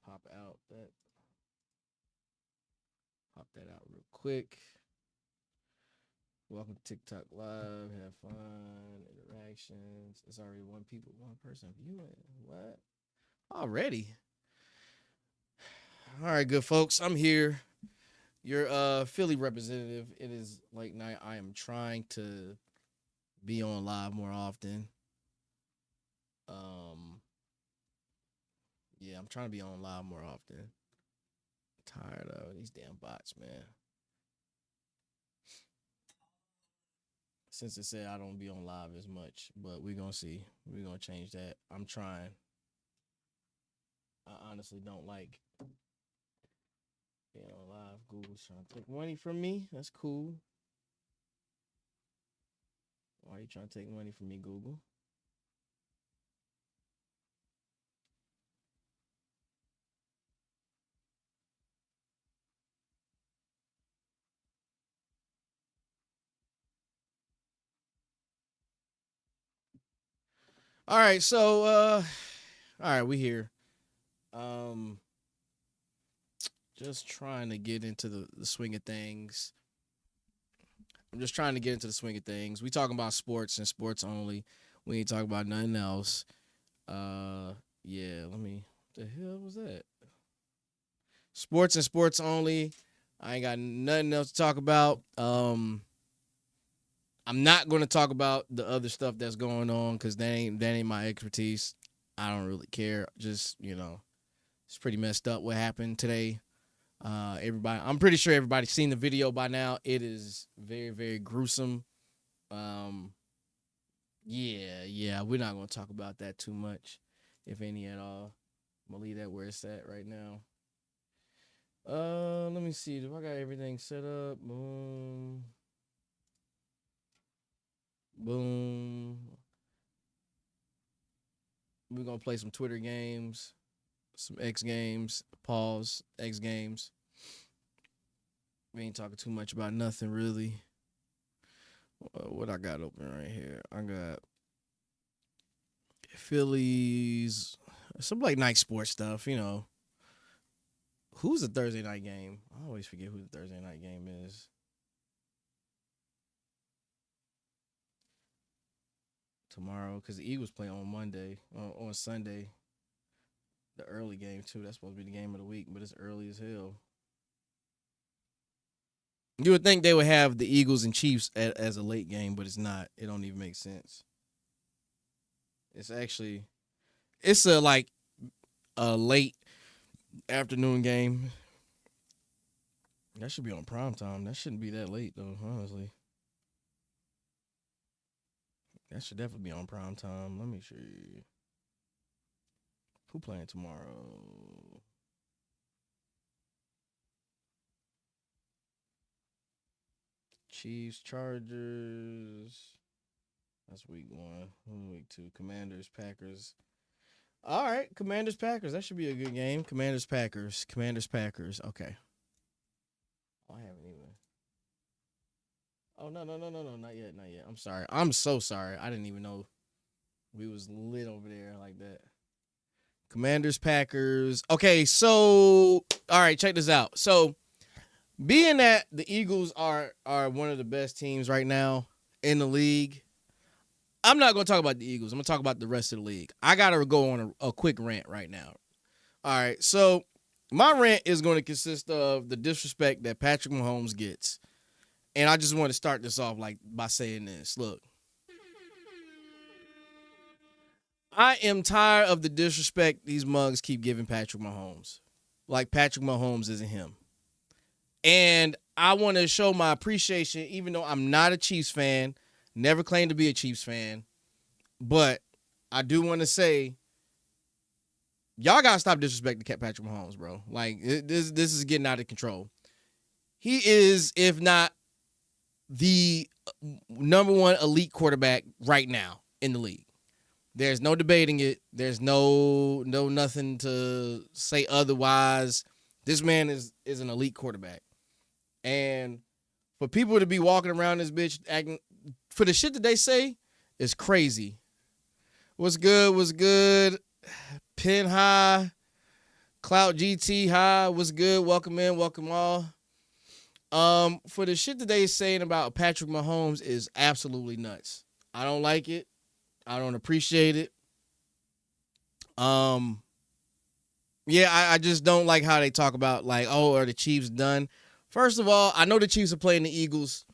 Pop that out real quick. Welcome to TikTok Live. Have fun, interactions. It's already one person viewing. What? Already? All right, good folks. I'm here. Your Philly representative. It is late night. I am trying to be on live more often. Um, yeah, I'm trying to be on live more often. Tired of these damn bots, man. Since it said I don't be on live as much, but we're gonna see. We're gonna change that. I'm trying. I honestly don't like being on live. Google's trying to take money from me. That's cool. Why are you trying to take money from me, Google? All right, so all right, we here. Um just trying to get into the swing of things. I'm just trying to get into the swing of things. We talking about sports and sports only. We ain't talking about nothing else. Yeah, let me. What the hell was that? Sports and sports only. I ain't got nothing else to talk about. I'm not going to talk about the other stuff that's going on because that ain't my expertise. I don't really care. Just it's pretty messed up what happened today. I'm pretty sure everybody's seen the video by now. It is very, very gruesome. Yeah, we're not gonna talk about that too much, if any at all. I'm gonna leave that where it's at right now. Let me see. Do I got everything set up? Boom. Boom. We're gonna play some Twitter games, some X games, pause, X games. We ain't talking too much about nothing really. What I got open right here? I got Phillies, some like night sports stuff, Who's the Thursday night game? I always forget who the Thursday night game is. Tomorrow, because the Eagles play on Monday, on Sunday. The early game, too. That's supposed to be the game of the week, but it's early as hell. You would think they would have the Eagles and Chiefs as a late game, but it's not. It don't even make sense. It's a late afternoon game. That should be on prime time. That shouldn't be that late though, honestly. That should definitely be on prime time. Let me see. Who playing tomorrow? Chiefs, Chargers. That's week 1. Week 2. Commanders, Packers. All right, Commanders, Packers. That should be a good game. Commanders, Packers. Commanders, Packers. Okay. Oh, I haven't even. Oh no, not yet, not yet. I'm sorry. I'm so sorry. I didn't even know we was lit over there like that. Commanders, Packers. Okay, so all right, check this out. So, being that the Eagles are one of the best teams right now in the league, I'm not going to talk about the Eagles. I'm going to talk about the rest of the league. I got to go on a quick rant right now. All right, so my rant is going to consist of the disrespect that Patrick Mahomes gets. And I just want to start this off by saying this. Look, I am tired of the disrespect these mugs keep giving Patrick Mahomes. Like Patrick Mahomes isn't him. And I want to show my appreciation, even though I'm not a Chiefs fan, never claimed to be a Chiefs fan. But I do want to say, y'all got to stop disrespecting Patrick Mahomes, bro. Like, this is getting out of control. He is, if not the number one elite quarterback right now in the league. There's no debating it. There's no nothing to say otherwise. This man is an elite quarterback. And for people to be walking around this bitch acting for the shit that they say is crazy. What's good? Pin high. Cloud GT, hi, what's good? Welcome in, welcome all. For the shit that they saying about Patrick Mahomes is absolutely nuts. I don't like it. I don't appreciate it. Yeah, I just don't like how they talk about like, oh, are the Chiefs done? First of all, I know the Chiefs are playing the Eagles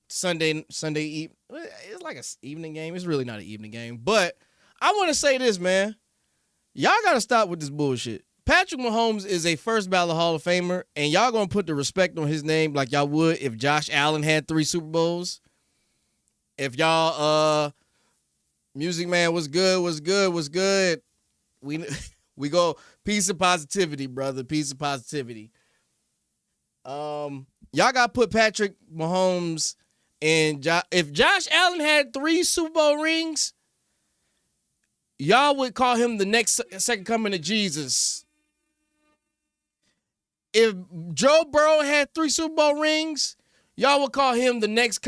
Sunday. It's like an evening game. It's really not an evening game, but I want to say this, man. Y'all got to stop with this bullshit. Patrick Mahomes is a first ballot Hall of Famer, and y'all going to put the respect on his name like y'all would if Josh Allen had 3 Super Bowls. If y'all, Music Man was good. We go, peace and positivity, brother. Peace and positivity. Y'all got to put Patrick Mahomes and if Josh Allen had 3 Super Bowl rings, y'all would call him the next second coming of Jesus. If Joe Burrow had 3 Super Bowl rings, y'all would call him the next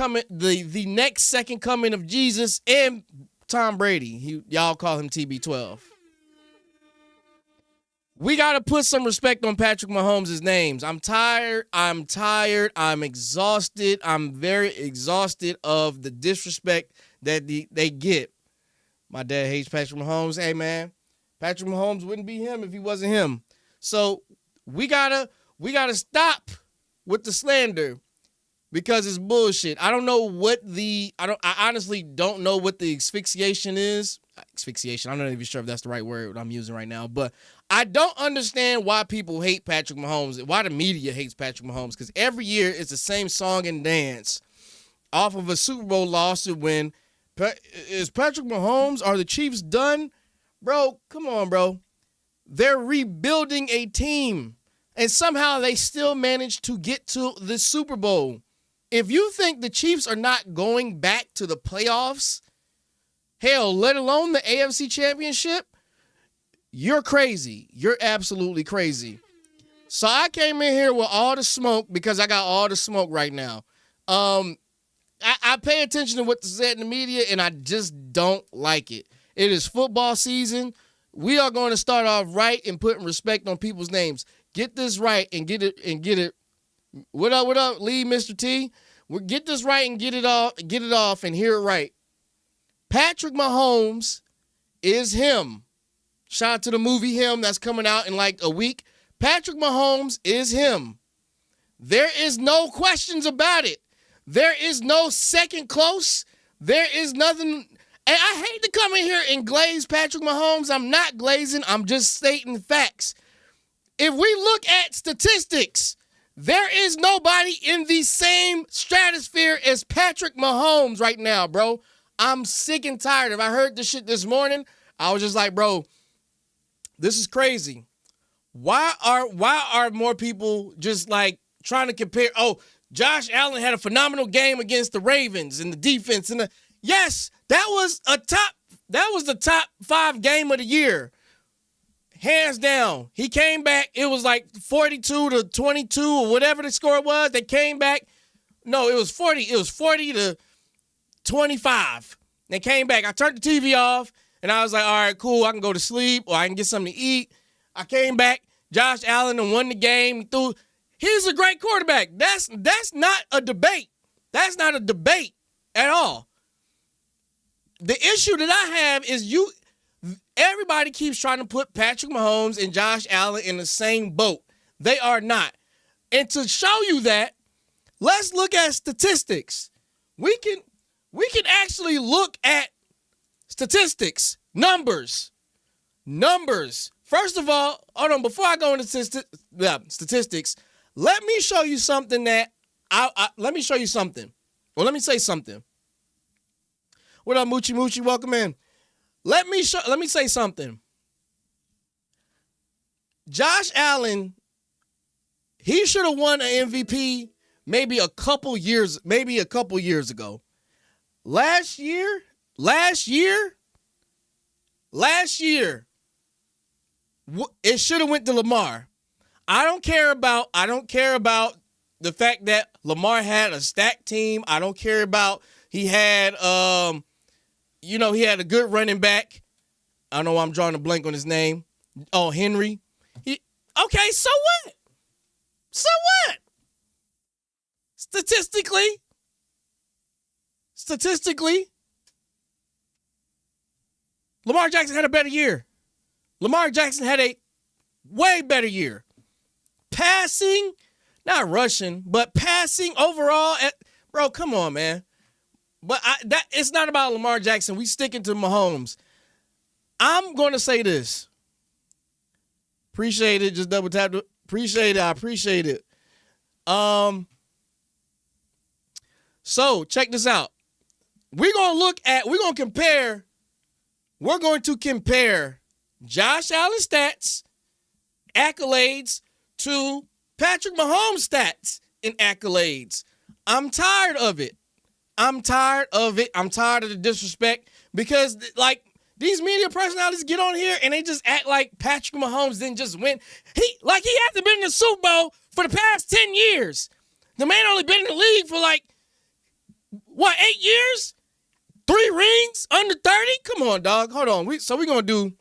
second coming of Jesus. And Tom Brady, y'all call him TB12. We got to put some respect on Patrick Mahomes' names. I'm tired. I'm exhausted. I'm very exhausted of the disrespect that they get. My dad hates Patrick Mahomes. Hey, man, Patrick Mahomes wouldn't be him if he wasn't him. So we gotta stop with the slander because it's bullshit. I honestly don't know what the asphyxiation is. Asphyxiation. I'm not even sure if that's the right word I'm using right now, but I don't understand why people hate Patrick Mahomes, why the media hates Patrick Mahomes, because every year it's the same song and dance off of a Super Bowl loss to win. Is Patrick Mahomes, are the Chiefs done? Bro, come on, bro. They're rebuilding a team, and somehow they still managed to get to the Super Bowl. If you think the Chiefs are not going back to the playoffs, hell, let alone the AFC Championship, you're crazy. You're absolutely crazy. So I came in here with all the smoke because I got all the smoke right now. I pay attention to what's said in the media, and I just don't like it. It is football season. We are going to start off right and putting respect on people's names. Get this right and get it. What up, Lee, Mr. T? We'll get this right and get it off and hear it right. Patrick Mahomes is him. Shout out to the movie Him that's coming out in like a week. Patrick Mahomes is him. There is no questions about it. There is no second close. There is nothing. And I hate to come in here and glaze Patrick Mahomes. I'm not glazing. I'm just stating facts. If we look at statistics, there is nobody in the same stratosphere as Patrick Mahomes right now, bro. I'm sick and tired. If I heard this shit this morning, I was just like, bro, this is crazy. Why are more people just like trying to compare? Oh, Josh Allen had a phenomenal game against the Ravens and the defense yes, that was the top 5 game of the year. Hands down. He came back. It was like 42-22 or whatever the score was. They came back. No, it was 40. It was 40-25. They came back. I turned the TV off and I was like, all right, cool. I can go to sleep or I can get something to eat. I came back. Josh Allen and won the game. He's a great quarterback. That's not a debate. That's not a debate at all. The issue that I have is everybody keeps trying to put Patrick Mahomes and Josh Allen in the same boat. They are not. And to show you that, let's look at statistics. We can actually look at statistics, numbers. First of all, hold on, before I go into statistics, let me show you something let me show you something. Well, let me say something. What up, Moochie Moochie? Welcome in. Let me say something. Josh Allen, he should have won an MVP maybe a couple years ago. Last year, it should have went to Lamar. I don't care about the fact that Lamar had a stacked team. I don't care about he had he had a good running back. I don't know why I'm drawing a blank on his name. Oh, Henry. Okay, so what? So what? Statistically, Lamar Jackson had a better year. Lamar Jackson had a way better year. Passing, not rushing, but passing overall. Bro, come on, man. But it's not about Lamar Jackson. We sticking to Mahomes. I'm going to say this. Appreciate it. Just double tap. Appreciate it. I appreciate it. So check this out. We're going to compare Josh Allen stats, accolades to Patrick Mahomes stats and accolades. I'm tired of it. I'm tired of the disrespect because, like, these media personalities get on here and they just act like Patrick Mahomes didn't just win. He hasn't been in the Super Bowl for the past 10 years. The man only been in the league for 8 years? 3 rings? Under 30? Come on, dog. Hold on. We're going to do...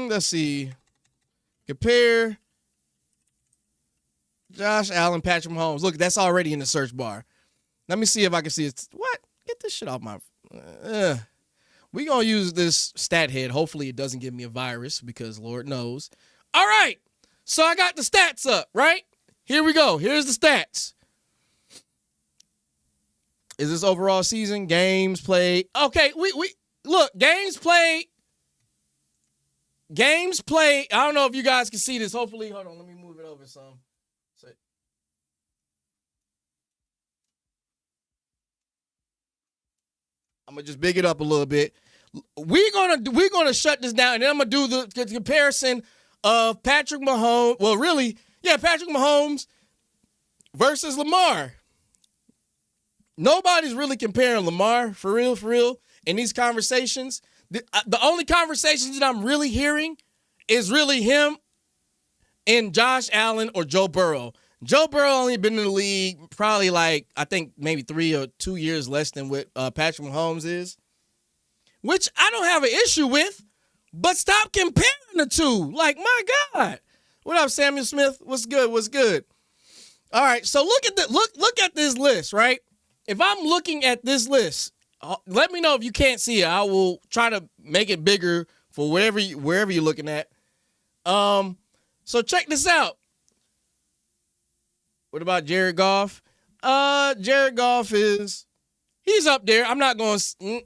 let's see. Compare Josh Allen, Patrick Mahomes. Look, that's already in the search bar. Let me see if I can see it. What? Get this shit off my... We're going to use this stat head. Hopefully it doesn't give me a virus because Lord knows. All right. So I got the stats up, right? Here we go. Here's the stats. Is this overall season? Games played. Okay, we look, games played. I don't know if you guys can see this. Hopefully, hold on, let me move it over some. I'm gonna just big it up a little bit. We're gonna shut this down, and then I'm gonna do the comparison of Patrick Mahomes. Well, really, yeah, Patrick Mahomes versus Lamar. Nobody's really comparing Lamar for real, in these conversations. The only conversations that I'm really hearing is really him and Josh Allen or Joe Burrow. Joe Burrow only been in the league probably I think maybe 3 or 2 years less than what Patrick Mahomes is, which I don't have an issue with, but stop comparing the two. My God. What up, Samuel Smith? What's good? All right, so look at this list, right? If I'm looking at this list, let me know if you can't see it. I will try to make it bigger for wherever you're looking at. So check this out. What about Jared Goff? Jared Goff he's up there.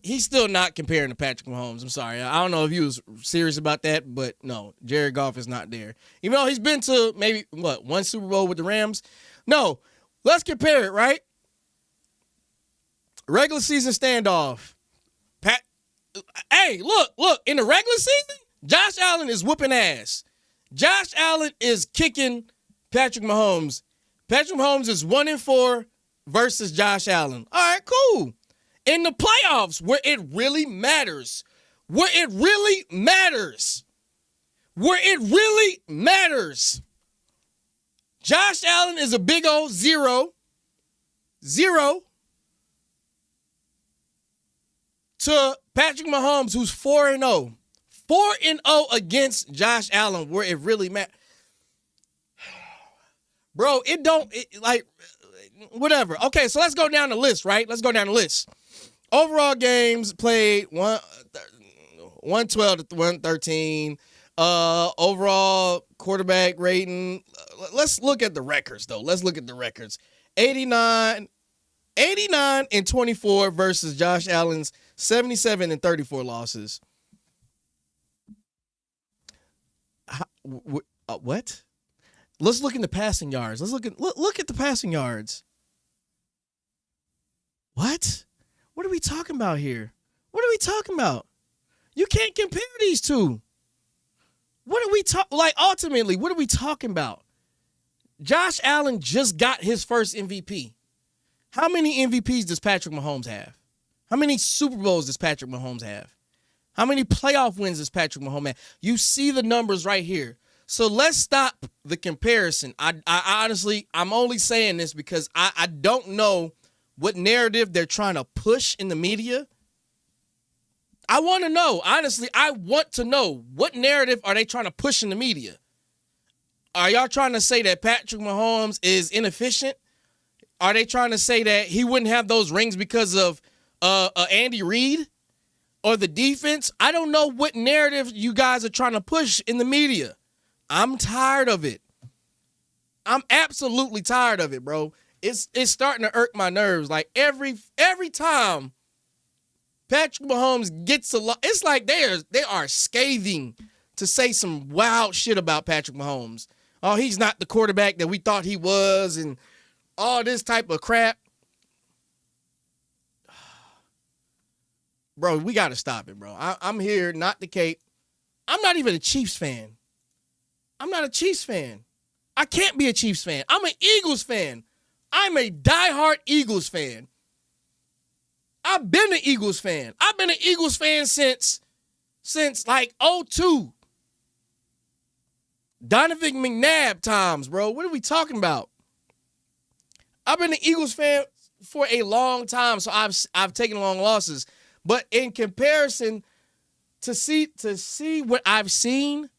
He's still not comparing to Patrick Mahomes. I'm sorry. I don't know if he was serious about that, but no, Jared Goff is not there. Even though he's been to maybe, one Super Bowl with the Rams? No, let's compare it, right? Regular season standoff. Hey, look, in the regular season, Josh Allen is whooping ass. Josh Allen is kicking Patrick Mahomes. Patrick Mahomes is 1-4 versus Josh Allen. All right, cool. In the playoffs, where it really matters, Josh Allen is a big old 0 to Patrick Mahomes, who's 4-0. 4-0 against Josh Allen, where it really matters. Bro, whatever. Okay, so let's go down the list, right? Let's go down the list. Overall games played 112 to 113. Overall quarterback rating. Let's look at the records, though. 89 and 24 versus Josh Allen's 77 and 34 losses. What? Let's look in the passing yards. Look at the passing yards. What? What are we talking about here? You can't compare these two. Ultimately, what are we talking about? Josh Allen just got his first MVP. How many MVPs does Patrick Mahomes have? How many Super Bowls does Patrick Mahomes have? How many playoff wins does Patrick Mahomes have? You see the numbers right here. So let's stop the comparison. I honestly, I'm only saying this because I don't know what narrative they're trying to push in the media. I want to know. Honestly, I want to know, what narrative are they trying to push in the media? Are y'all trying to say that Patrick Mahomes is inefficient? Are they trying to say that he wouldn't have those rings because of Andy Reid or the defense? I don't know what narrative you guys are trying to push in the media. I'm tired of it. I'm absolutely tired of it, bro. It's starting to irk my nerves. Like every time Patrick Mahomes gets a lot, it's like they are scathing to say some wild shit about Patrick Mahomes. Oh, he's not the quarterback that we thought he was, and all this type of crap. Bro, we got to stop it, bro. I'm here, not the Cape. I'm not even a Chiefs fan. I'm not a Chiefs fan. I can't be a Chiefs fan. I'm an Eagles fan. I'm a diehard Eagles fan. I've been an Eagles fan. I've been an Eagles fan since like '02. Donovan McNabb times, bro. What are we talking about? I've been an Eagles fan for a long time, so I've taken long losses. But in comparison to see what I've seen,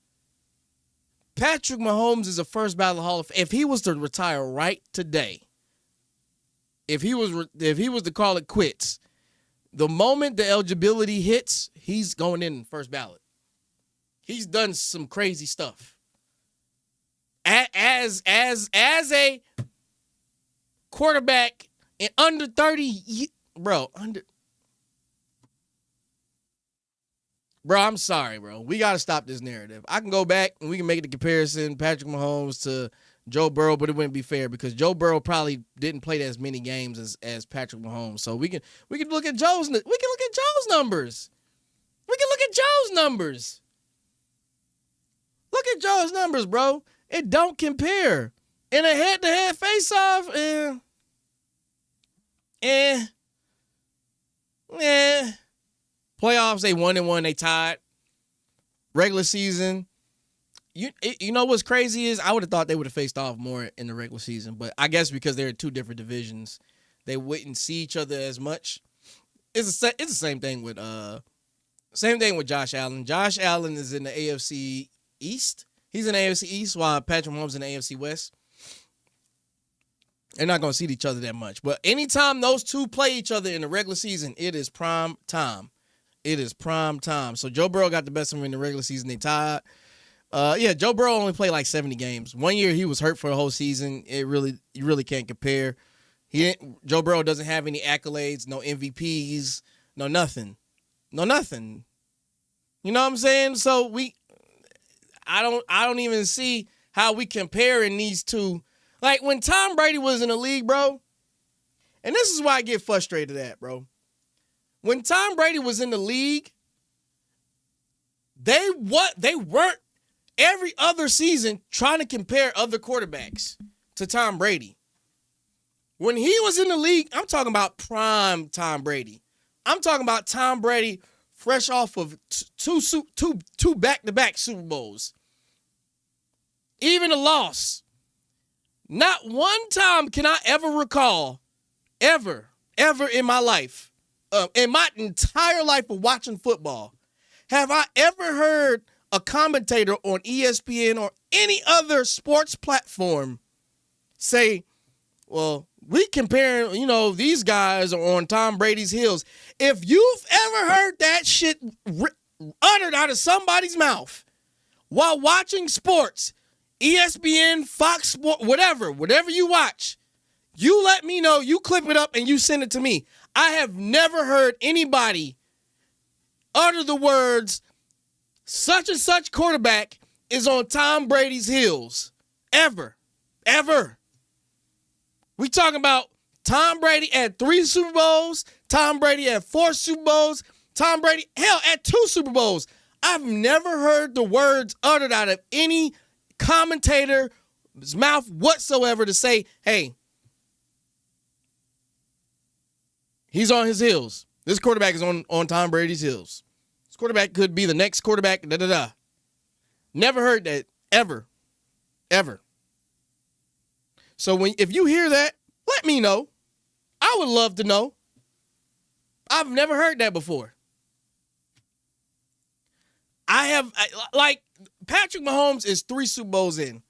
Patrick Mahomes is a first ballot Hall of Fame. If he was to retire right today, if he was to call it quits, the moment the eligibility hits, he's going in first ballot. He's done some crazy stuff. As a quarterback in under 30, bro, I'm sorry, bro. We got to stop this narrative. I can go back and we can make the comparison, Patrick Mahomes to Joe Burrow, but it wouldn't be fair because Joe Burrow probably didn't play as many games as Patrick Mahomes. So we can look at Joe's numbers. Look at Joe's numbers, bro. It don't compare. In a head-to-head face-off, playoffs, they 1-1, they tied. Regular season, you know what's crazy is I would have thought they would have faced off more in the regular season, but I guess because they're in two different divisions, they wouldn't see each other as much. It's the same thing with Josh Allen. Josh Allen is in the AFC East. He's in the AFC East while Patrick Mahomes in the AFC West. They're not going to see each other that much. But anytime those two play each other in the regular season, it is prime time. It is prime time. So Joe Burrow got the best of him in the regular season. They tied. Joe Burrow only played like 70 games. 1 year he was hurt for the whole season. You really can't compare. Joe Burrow doesn't have any accolades, no MVPs, no nothing. You know what I'm saying? So I don't even see how we comparing these two. Like when Tom Brady was in the league, bro, and this is why I get frustrated at, bro. When Tom Brady was in the league, they weren't every other season trying to compare other quarterbacks to Tom Brady. When he was in the league, I'm talking about prime Tom Brady. I'm talking about Tom Brady fresh off of two back-to-back Super Bowls. Even a loss. Not one time can I ever recall, ever in my life, in my entire life of watching football, have I ever heard a commentator on ESPN or any other sports platform say, well, we comparing, these guys are on Tom Brady's heels. If you've ever heard that shit uttered out of somebody's mouth while watching sports, ESPN, Fox Sports, whatever you watch, you let me know, you clip it up and you send it to me. I have never heard anybody utter the words, such and such quarterback is on Tom Brady's heels. Ever. We talking about Tom Brady at 3 Super Bowls, Tom Brady at 4 Super Bowls, Tom Brady, hell, at 2 Super Bowls. I've never heard the words uttered out of any commentator's mouth whatsoever to say, hey, he's on his heels. This quarterback is on Tom Brady's heels. This quarterback could be the next quarterback, da-da-da. Never heard that, ever. So if you hear that, let me know. I would love to know. I've never heard that before. like Patrick Mahomes is 3 Super Bowls in.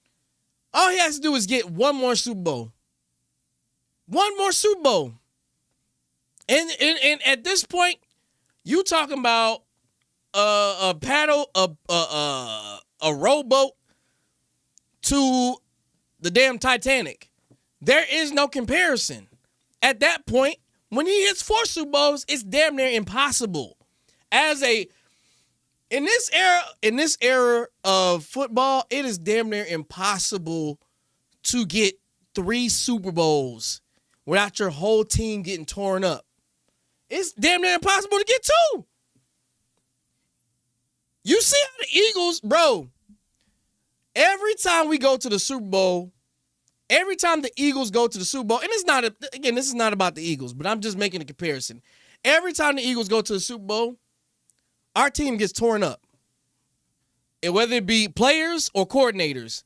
All he has to do is get one more Super Bowl. One more Super Bowl. And at this point, you talking about a paddle, a rowboat to the damn Titanic. There is no comparison. At that point, when he hits 4 Super Bowls, it's damn near impossible. In this era of football, it is damn near impossible to get 3 Super Bowls without your whole team getting torn up. It's damn near impossible to get 2. You see how the Eagles, bro, every time we go to the Super Bowl, every time the Eagles go to the Super Bowl, and this is not about the Eagles, but I'm just making a comparison. Every time the Eagles go to the Super Bowl, our team gets torn up. And whether it be players or coordinators.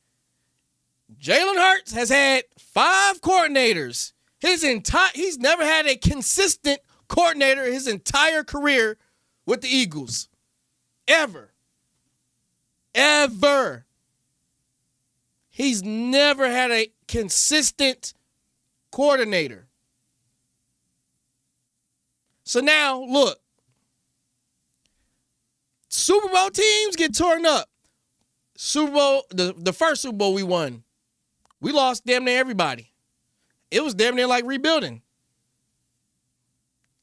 Jalen Hurts has had 5 coordinators. He's never had a consistent coordinator his entire career with the Eagles. Ever. He's never had a consistent coordinator. So now, look. Super Bowl teams get torn up. Super Bowl, the first Super Bowl we won, we lost damn near everybody. It was damn near like rebuilding.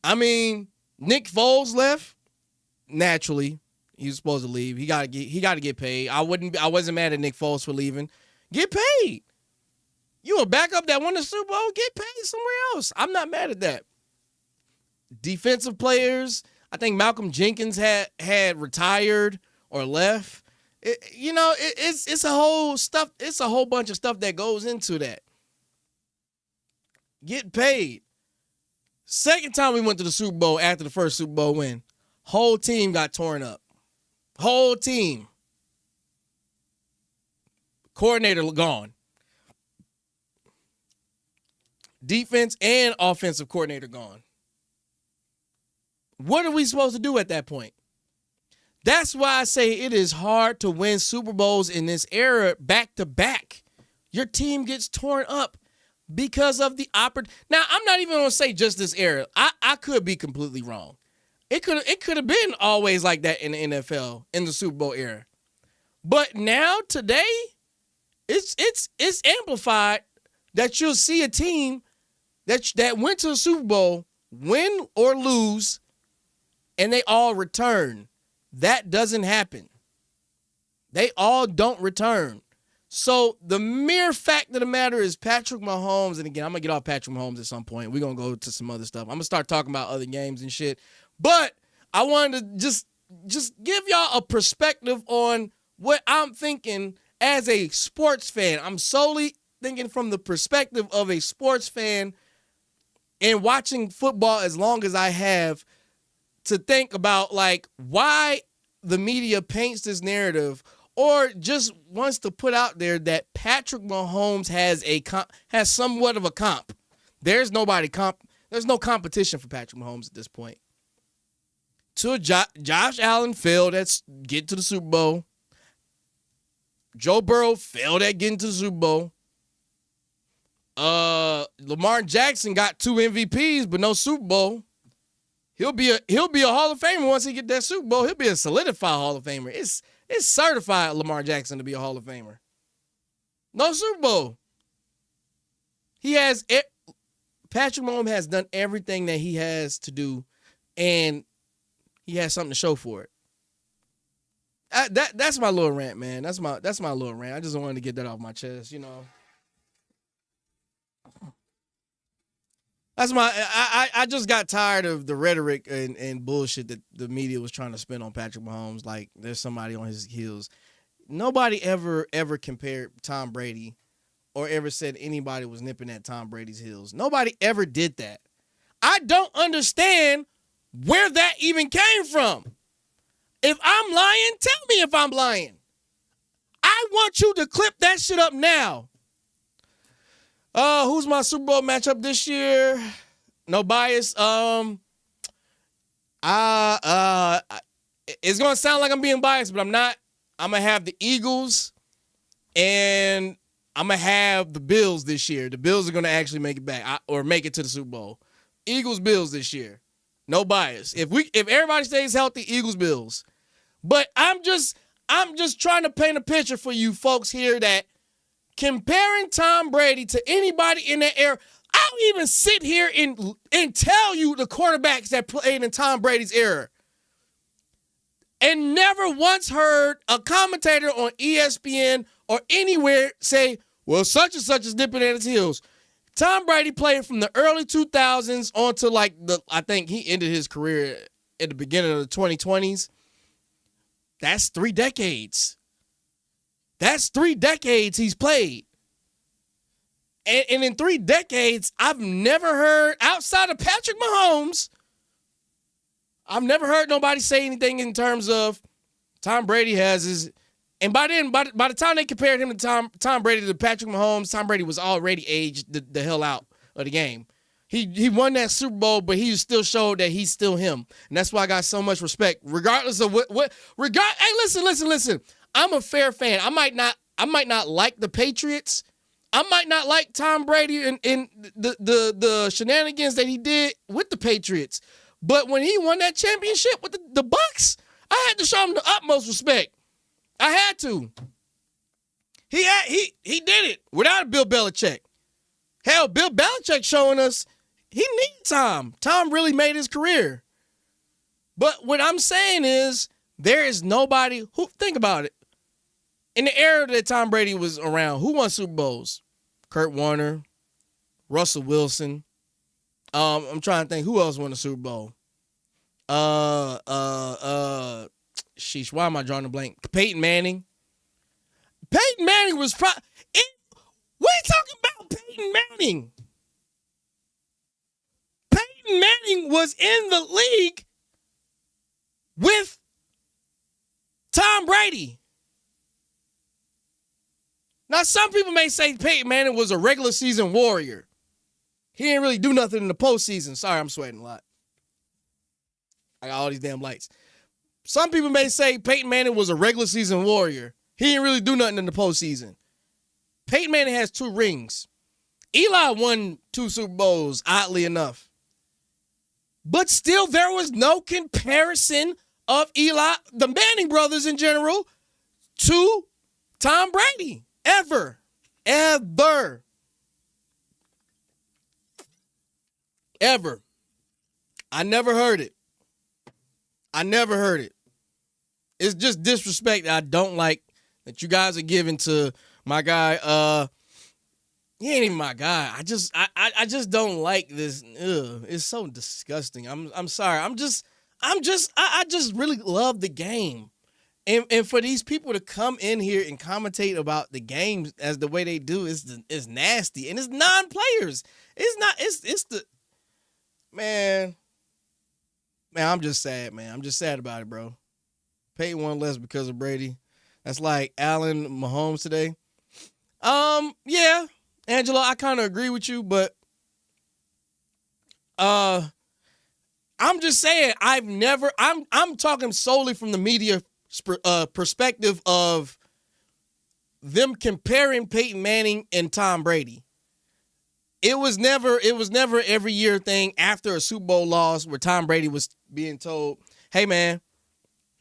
I mean, Nick Foles left. Naturally, he was supposed to leave. He got to get paid. I wasn't mad at Nick Foles for leaving. Get paid. You a backup that won the Super Bowl, get paid somewhere else. I'm not mad at that. Defensive players, I think Malcolm Jenkins had retired or left. It's a whole stuff. It's a whole bunch of stuff that goes into that. Get paid. Second time we went to the Super Bowl after the first Super Bowl win, whole team got torn up. Whole team. Coordinator gone. Defense and offensive coordinator gone. What are we supposed to do at that point? That's why I say it is hard to win Super Bowls in this era back to back. Your team gets torn up because of the opportunity. Now, I'm not even going to say just this era. I could be completely wrong. It could have been always like that in the NFL in the Super Bowl era. But now, today, it's amplified that you'll see a team that went to the Super Bowl, win or lose, and they all return. That doesn't happen. They all don't return. So the mere fact of the matter is Patrick Mahomes, and again, I'm going to get off Patrick Mahomes at some point. We're going to go to some other stuff. I'm going to start talking about other games and shit. But I wanted to just give y'all a perspective on what I'm thinking as a sports fan. I'm solely thinking from the perspective of a sports fan and watching football as long as I have, to think about like why the media paints this narrative or just wants to put out there that Patrick Mahomes has somewhat of a comp. There's no competition for Patrick Mahomes at this point. To Josh Allen failed at getting to the Super Bowl. Joe Burrow failed at getting to the Super Bowl. Lamar Jackson got 2 MVPs but no Super Bowl. He'll be a Hall of Famer once he get that Super Bowl. He'll be a solidified Hall of Famer. It's certified Lamar Jackson to be a Hall of Famer. No Super Bowl. Patrick Mahomes has done everything that he has to do, and he has something to show for it. That's my little rant, man. That's my little rant. I just wanted to get that off my chest, you know. That's I just got tired of the rhetoric and bullshit that the media was trying to spin on Patrick Mahomes. Like there's somebody on his heels. Nobody ever compared Tom Brady or ever said anybody was nipping at Tom Brady's heels. Nobody ever did that. I don't understand where that even came from. If I'm lying, tell me if I'm lying. I want you to clip that shit up now. Who's my Super Bowl matchup this year? No bias. it's going to sound like I'm being biased, but I'm not. I'm going to have the Eagles and I'm going to have the Bills this year. The Bills are going to actually make it back or make it to the Super Bowl. Eagles, Bills this year. No bias. If everybody stays healthy, Eagles, Bills. But I'm just trying to paint a picture for you folks here that comparing Tom Brady to anybody in that era, I'll even sit here and tell you the quarterbacks that played in Tom Brady's era. And never once heard a commentator on ESPN or anywhere say, well, such and such is nipping at its heels. Tom Brady played from the early 2000s on to I think he ended his career at the beginning of the 2020s. That's 3 decades. That's 3 decades he's played. And in 3 decades, I've never heard, outside of Patrick Mahomes, I've never heard nobody say anything in terms of Tom Brady has his. And by then, by the time they compared him to Tom Brady to Patrick Mahomes, Tom Brady was already aged the hell out of the game. He won that Super Bowl, but he still showed that he's still him. And that's why I got so much respect, regardless of what hey, listen. I'm a fair fan. I might not like the Patriots. I might not like Tom Brady and the shenanigans that he did with the Patriots. But when he won that championship with the Bucs, I had to show him the utmost respect. I had to. He did it without Bill Belichick. Hell, Bill Belichick showing us he needs Tom. Tom really made his career. But what I'm saying is there is nobody who, think about it. In the era that Tom Brady was around, who won Super Bowls? Kurt Warner, Russell Wilson. I'm trying to think who else won the Super Bowl. Sheesh, why am I drawing a blank? Peyton Manning. Peyton Manning was what are you talking about, Peyton Manning? Peyton Manning was in the league with Tom Brady. Now, some people may say Peyton Manning was a regular season warrior. He didn't really do nothing in the postseason. Sorry, I'm sweating a lot. I got all these damn lights. Some people may say Peyton Manning was a regular season warrior. He didn't really do nothing in the postseason. Peyton Manning has 2 rings. Eli won 2 Super Bowls, oddly enough. But still, there was no comparison of Eli, the Manning brothers in general, to Tom Brady. Ever. Ever. Ever. I never heard it. I never heard it. It's just disrespect that I don't like that you guys are giving to my guy. He ain't even my guy. I just don't like this. Ugh, it's so disgusting. I'm sorry. I just really love the game. And for these people to come in here and commentate about the games as the way they do is nasty. And it's non-players. It's the man, I'm just sad, man. I'm just sad about it, bro. Peyton won less because of Brady. That's like Allen Mahomes today. Yeah, Angela, I kind of agree with you, but I'm just saying I'm talking solely from the media perspective of them comparing Peyton Manning and Tom Brady. It was never every year thing after a Super Bowl loss where Tom Brady was being told, hey man,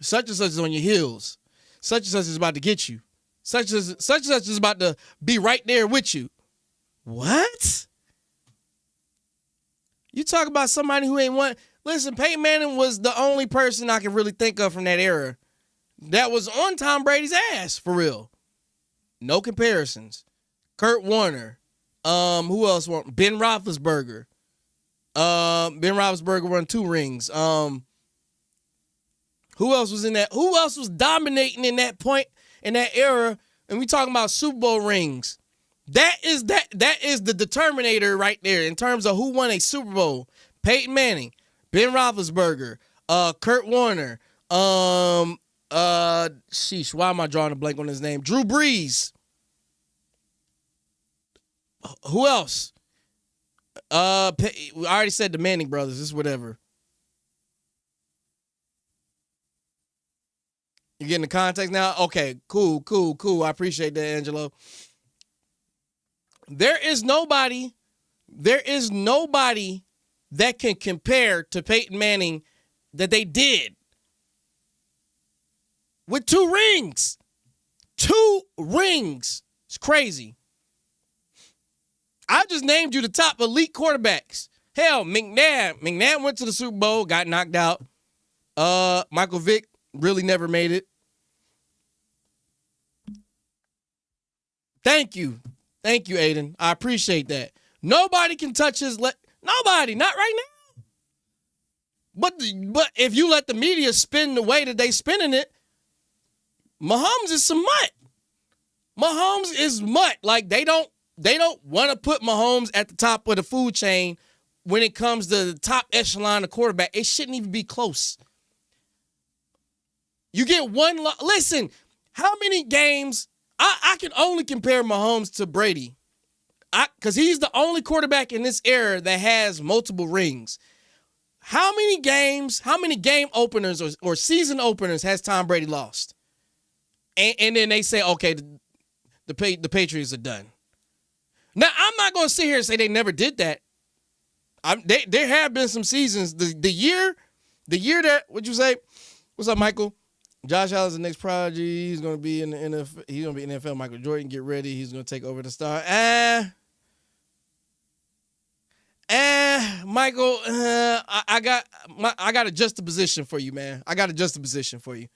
such and such is on your heels. Such and such is about to get you. Such and such is about to be right there with you. What? You talk about somebody who ain't won. Listen, Peyton Manning was the only person I can really think of from that era that was on Tom Brady's ass, for real. No comparisons. Kurt Warner. Who else won? Ben Roethlisberger. Ben Roethlisberger won 2 rings. Who else was in that? Who else was dominating in that point, in that era? And we talking about Super Bowl rings. That is the determinator right there in terms of who won a Super Bowl. Peyton Manning, Ben Roethlisberger, Kurt Warner, sheesh, why am I drawing a blank on his name? Drew Brees. Who else? We already said the Manning brothers. It's whatever. You getting the context now? Okay, cool. I appreciate that, Angelo. There is nobody that can compare to Peyton Manning that they did with 2 rings. 2 rings. It's crazy. I just named you the top elite quarterbacks. Hell, McNabb went to the Super Bowl, got knocked out. Michael Vick really never made it. Thank you, Aiden. I appreciate that. Nobody can touch his nobody, not right now. But if you let the media spin the way that they spinning it, Mahomes is some mutt. Mahomes is mutt. Like they don't want to put Mahomes at the top of the food chain when it comes to the top echelon of quarterback. It shouldn't even be close. You get one listen, how many games I can only compare Mahomes to Brady. Because he's the only quarterback in this era that has multiple rings. How many game openers or season openers has Tom Brady lost? And then they say, okay, the Patriots are done. Now, I'm not going to sit here and say they never did that. There have been some seasons. The year that, what'd you say? What's up, Michael? Josh Allen's the next prodigy. He's going to be in the NFL. He's going to be in the NFL. Michael Jordan, get ready. He's going to take over the star. Michael, I got a juxtaposition for you, man. I got a juxtaposition for you.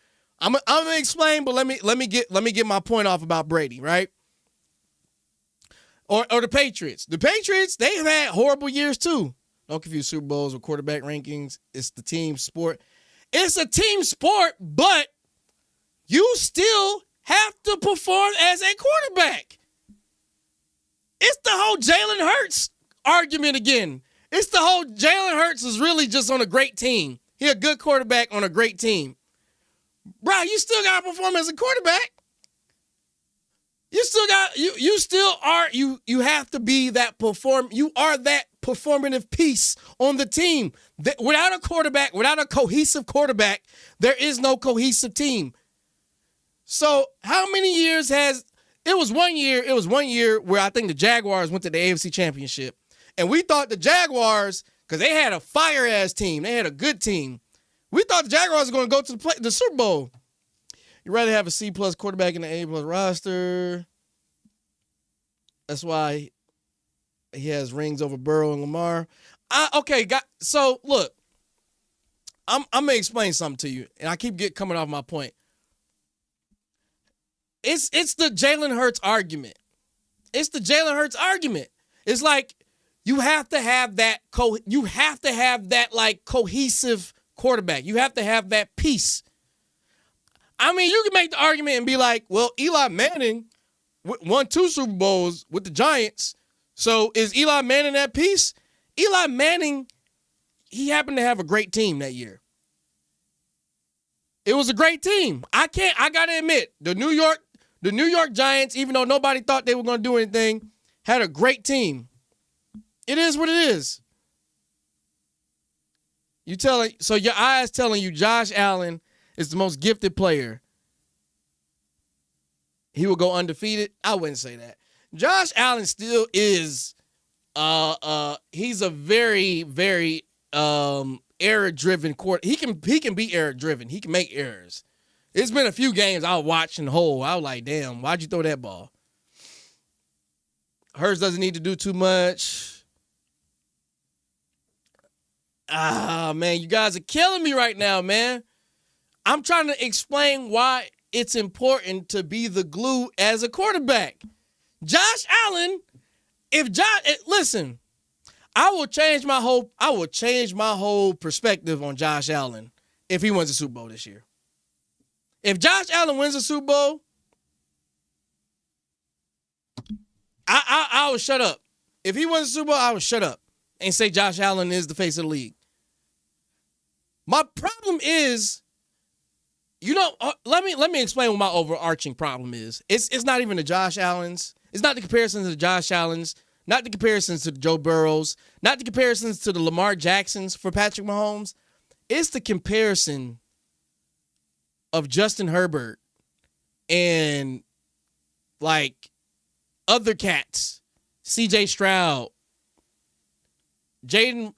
I'm gonna explain, but let me get my point off about Brady, right? Or the Patriots. The Patriots, they've had horrible years too. Don't confuse Super Bowls with quarterback rankings. It's the team sport. It's a team sport, but you still have to perform as a quarterback. It's the whole Jalen Hurts argument again. It's the whole Jalen Hurts is really just on a great team. He a good quarterback on a great team. Bro, you still got to perform as a quarterback. You have to be that you are that performative piece on the team. Without a quarterback, without a cohesive quarterback, there is no cohesive team. So how many years it was one year where I think the Jaguars went to the AFC Championship. And we thought the Jaguars, because they had a fire-ass team, they had a good team, we thought the Jaguars were going to go to the Super Bowl. You'd rather have a C-plus quarterback in the A-plus roster. That's why he has rings over Burrow and Lamar. So look, I'm going to explain something to you, and I keep coming off my point. It's the Jalen Hurts argument. It's the Jalen Hurts argument. It's like you have to have that like cohesive quarterback. You have to have that piece. I mean, you can make the argument and be like, well, Eli Manning won 2 Super Bowls with the Giants. So is Eli Manning that piece? Eli Manning, he happened to have a great team that year. It was a great team. I got to admit, the New York Giants, even though nobody thought they were going to do anything, had a great team. It is what it is. So your eyes telling you Josh Allen is the most gifted player. He will go undefeated. I wouldn't say that. Josh Allen still is he's a very, very error-driven quarterback. He can be error-driven. He can make errors. It's been a few games I watched in the whole. I was like, damn, why'd you throw that ball? Hurts doesn't need to do too much. Man, you guys are killing me right now, man. I'm trying to explain why it's important to be the glue as a quarterback. Josh Allen, listen, I will change my whole perspective on Josh Allen if he wins the Super Bowl this year. If Josh Allen wins the Super Bowl, I will shut up. If he wins the Super Bowl, I will shut up and say Josh Allen is the face of the league. My problem is, let me explain what my overarching problem is. It's not even the Josh Allens. It's not the comparisons to the Josh Allens, not the comparisons to the Joe Burrows, not the comparisons to the Lamar Jacksons for Patrick Mahomes. It's the comparison of Justin Herbert and like other cats, CJ Stroud, Jaden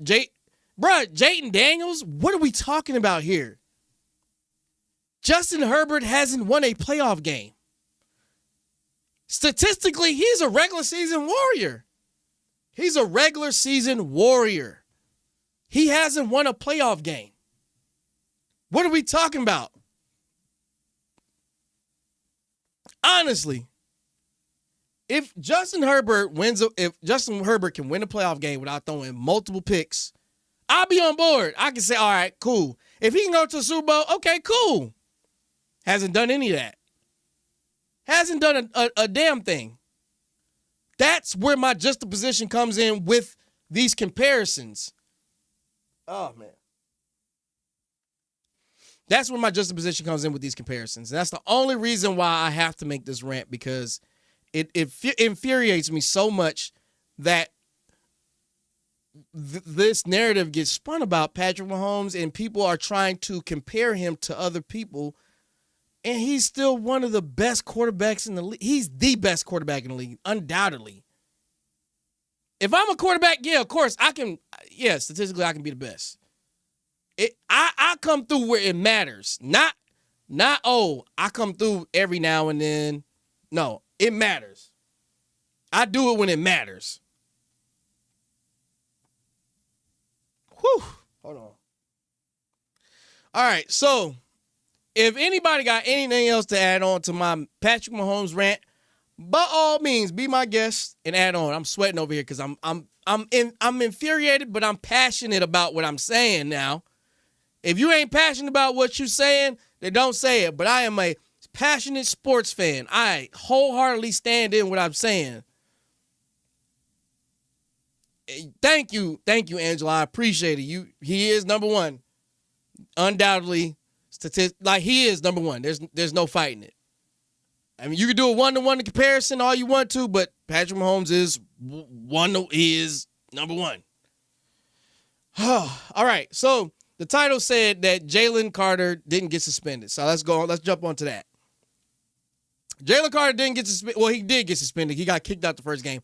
Daniels, what are we talking about here? Justin Herbert hasn't won a playoff game. Statistically, he's a regular season warrior. He's a regular season warrior. He hasn't won a playoff game. What are we talking about? Honestly, if Justin Herbert can win a playoff game without throwing multiple picks, I'll be on board. I can say, all right, cool. If he can go to the Super Bowl, okay, cool. Hasn't done any of that. Hasn't done a damn thing. That's where my juxtaposition comes in with these comparisons. Oh, man. That's where my juxtaposition comes in with these comparisons. And that's the only reason why I have to make this rant, because it infuriates me so much that this narrative gets spun about Patrick Mahomes and people are trying to compare him to other people. And he's still one of the best quarterbacks in the league. He's the best quarterback in the league, undoubtedly. If I'm a quarterback, yeah, of course, statistically I can be the best. I come through where it matters. Not, I come through every now and then. No, it matters. I do it when it matters. Whew. Hold on. All right, so if anybody got anything else to add on to my Patrick Mahomes rant, by all means, be my guest and add on. I'm sweating over here because I'm infuriated, but I'm passionate about what I'm saying now. If you ain't passionate about what you're saying, then don't say it. But I am a passionate sports fan. I wholeheartedly stand in what I'm saying. Thank you, Angela. I appreciate it. He is number one, undoubtedly. He is number one. There's no fighting it. I mean, you can do a 1-to-1 comparison all you want to, but Patrick Mahomes is number one. All right, so the title said that Jalen Carter didn't get suspended. So let's go on. Let's jump onto that. Jalen Carter didn't get suspended. Well, he did get suspended. He got kicked out the first game.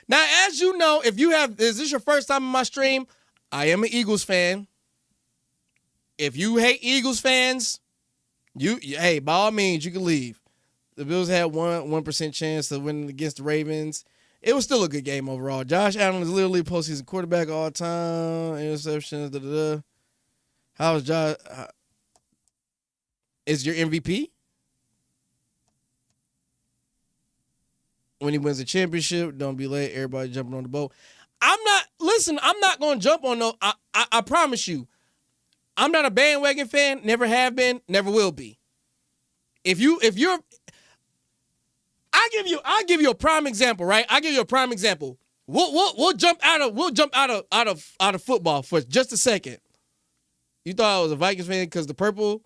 Now, as you know, is this your first time in my stream? I am an Eagles fan. If you hate Eagles fans, hey, by all means, you can leave. The Bills had 1% chance of winning against the Ravens. It was still a good game overall. Josh Allen is literally postseason quarterback all time. Interceptions, da-da-da. How is Josh? Is your MVP? When he wins the championship, don't be late. Everybody jumping on the boat. I'm not going to jump on no. I promise you. I'm not a bandwagon fan. Never have been. Never will be. I'll give you a prime example, right? I'll give you a prime example. We'll jump out of football for just a second. You thought I was a Vikings fan because the purple,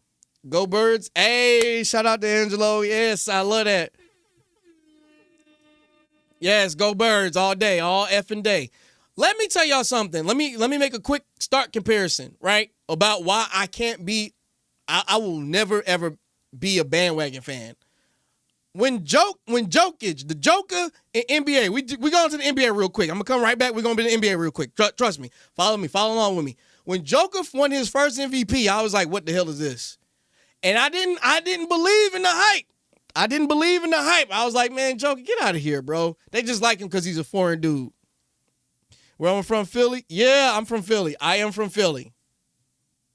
go Birds. Hey, shout out to Angelo. Yes, I love that. Yes, go Birds all day, all effing day. Let me tell y'all something. Let me make a quick start comparison, right? About why I can't be, I will never ever be a bandwagon fan. When Jokic, the Joker in NBA, we go into the NBA real quick. I'm gonna come right back. We're gonna be in the NBA real quick. Trust me. Follow along with me. When Joker won his first MVP, I was like, what the hell is this? And I didn't believe in the hype. I was like, man, Joker, get out of here, bro. They just like him because he's a foreign dude. Where I'm from, Philly? Yeah, I'm from Philly. I am from Philly.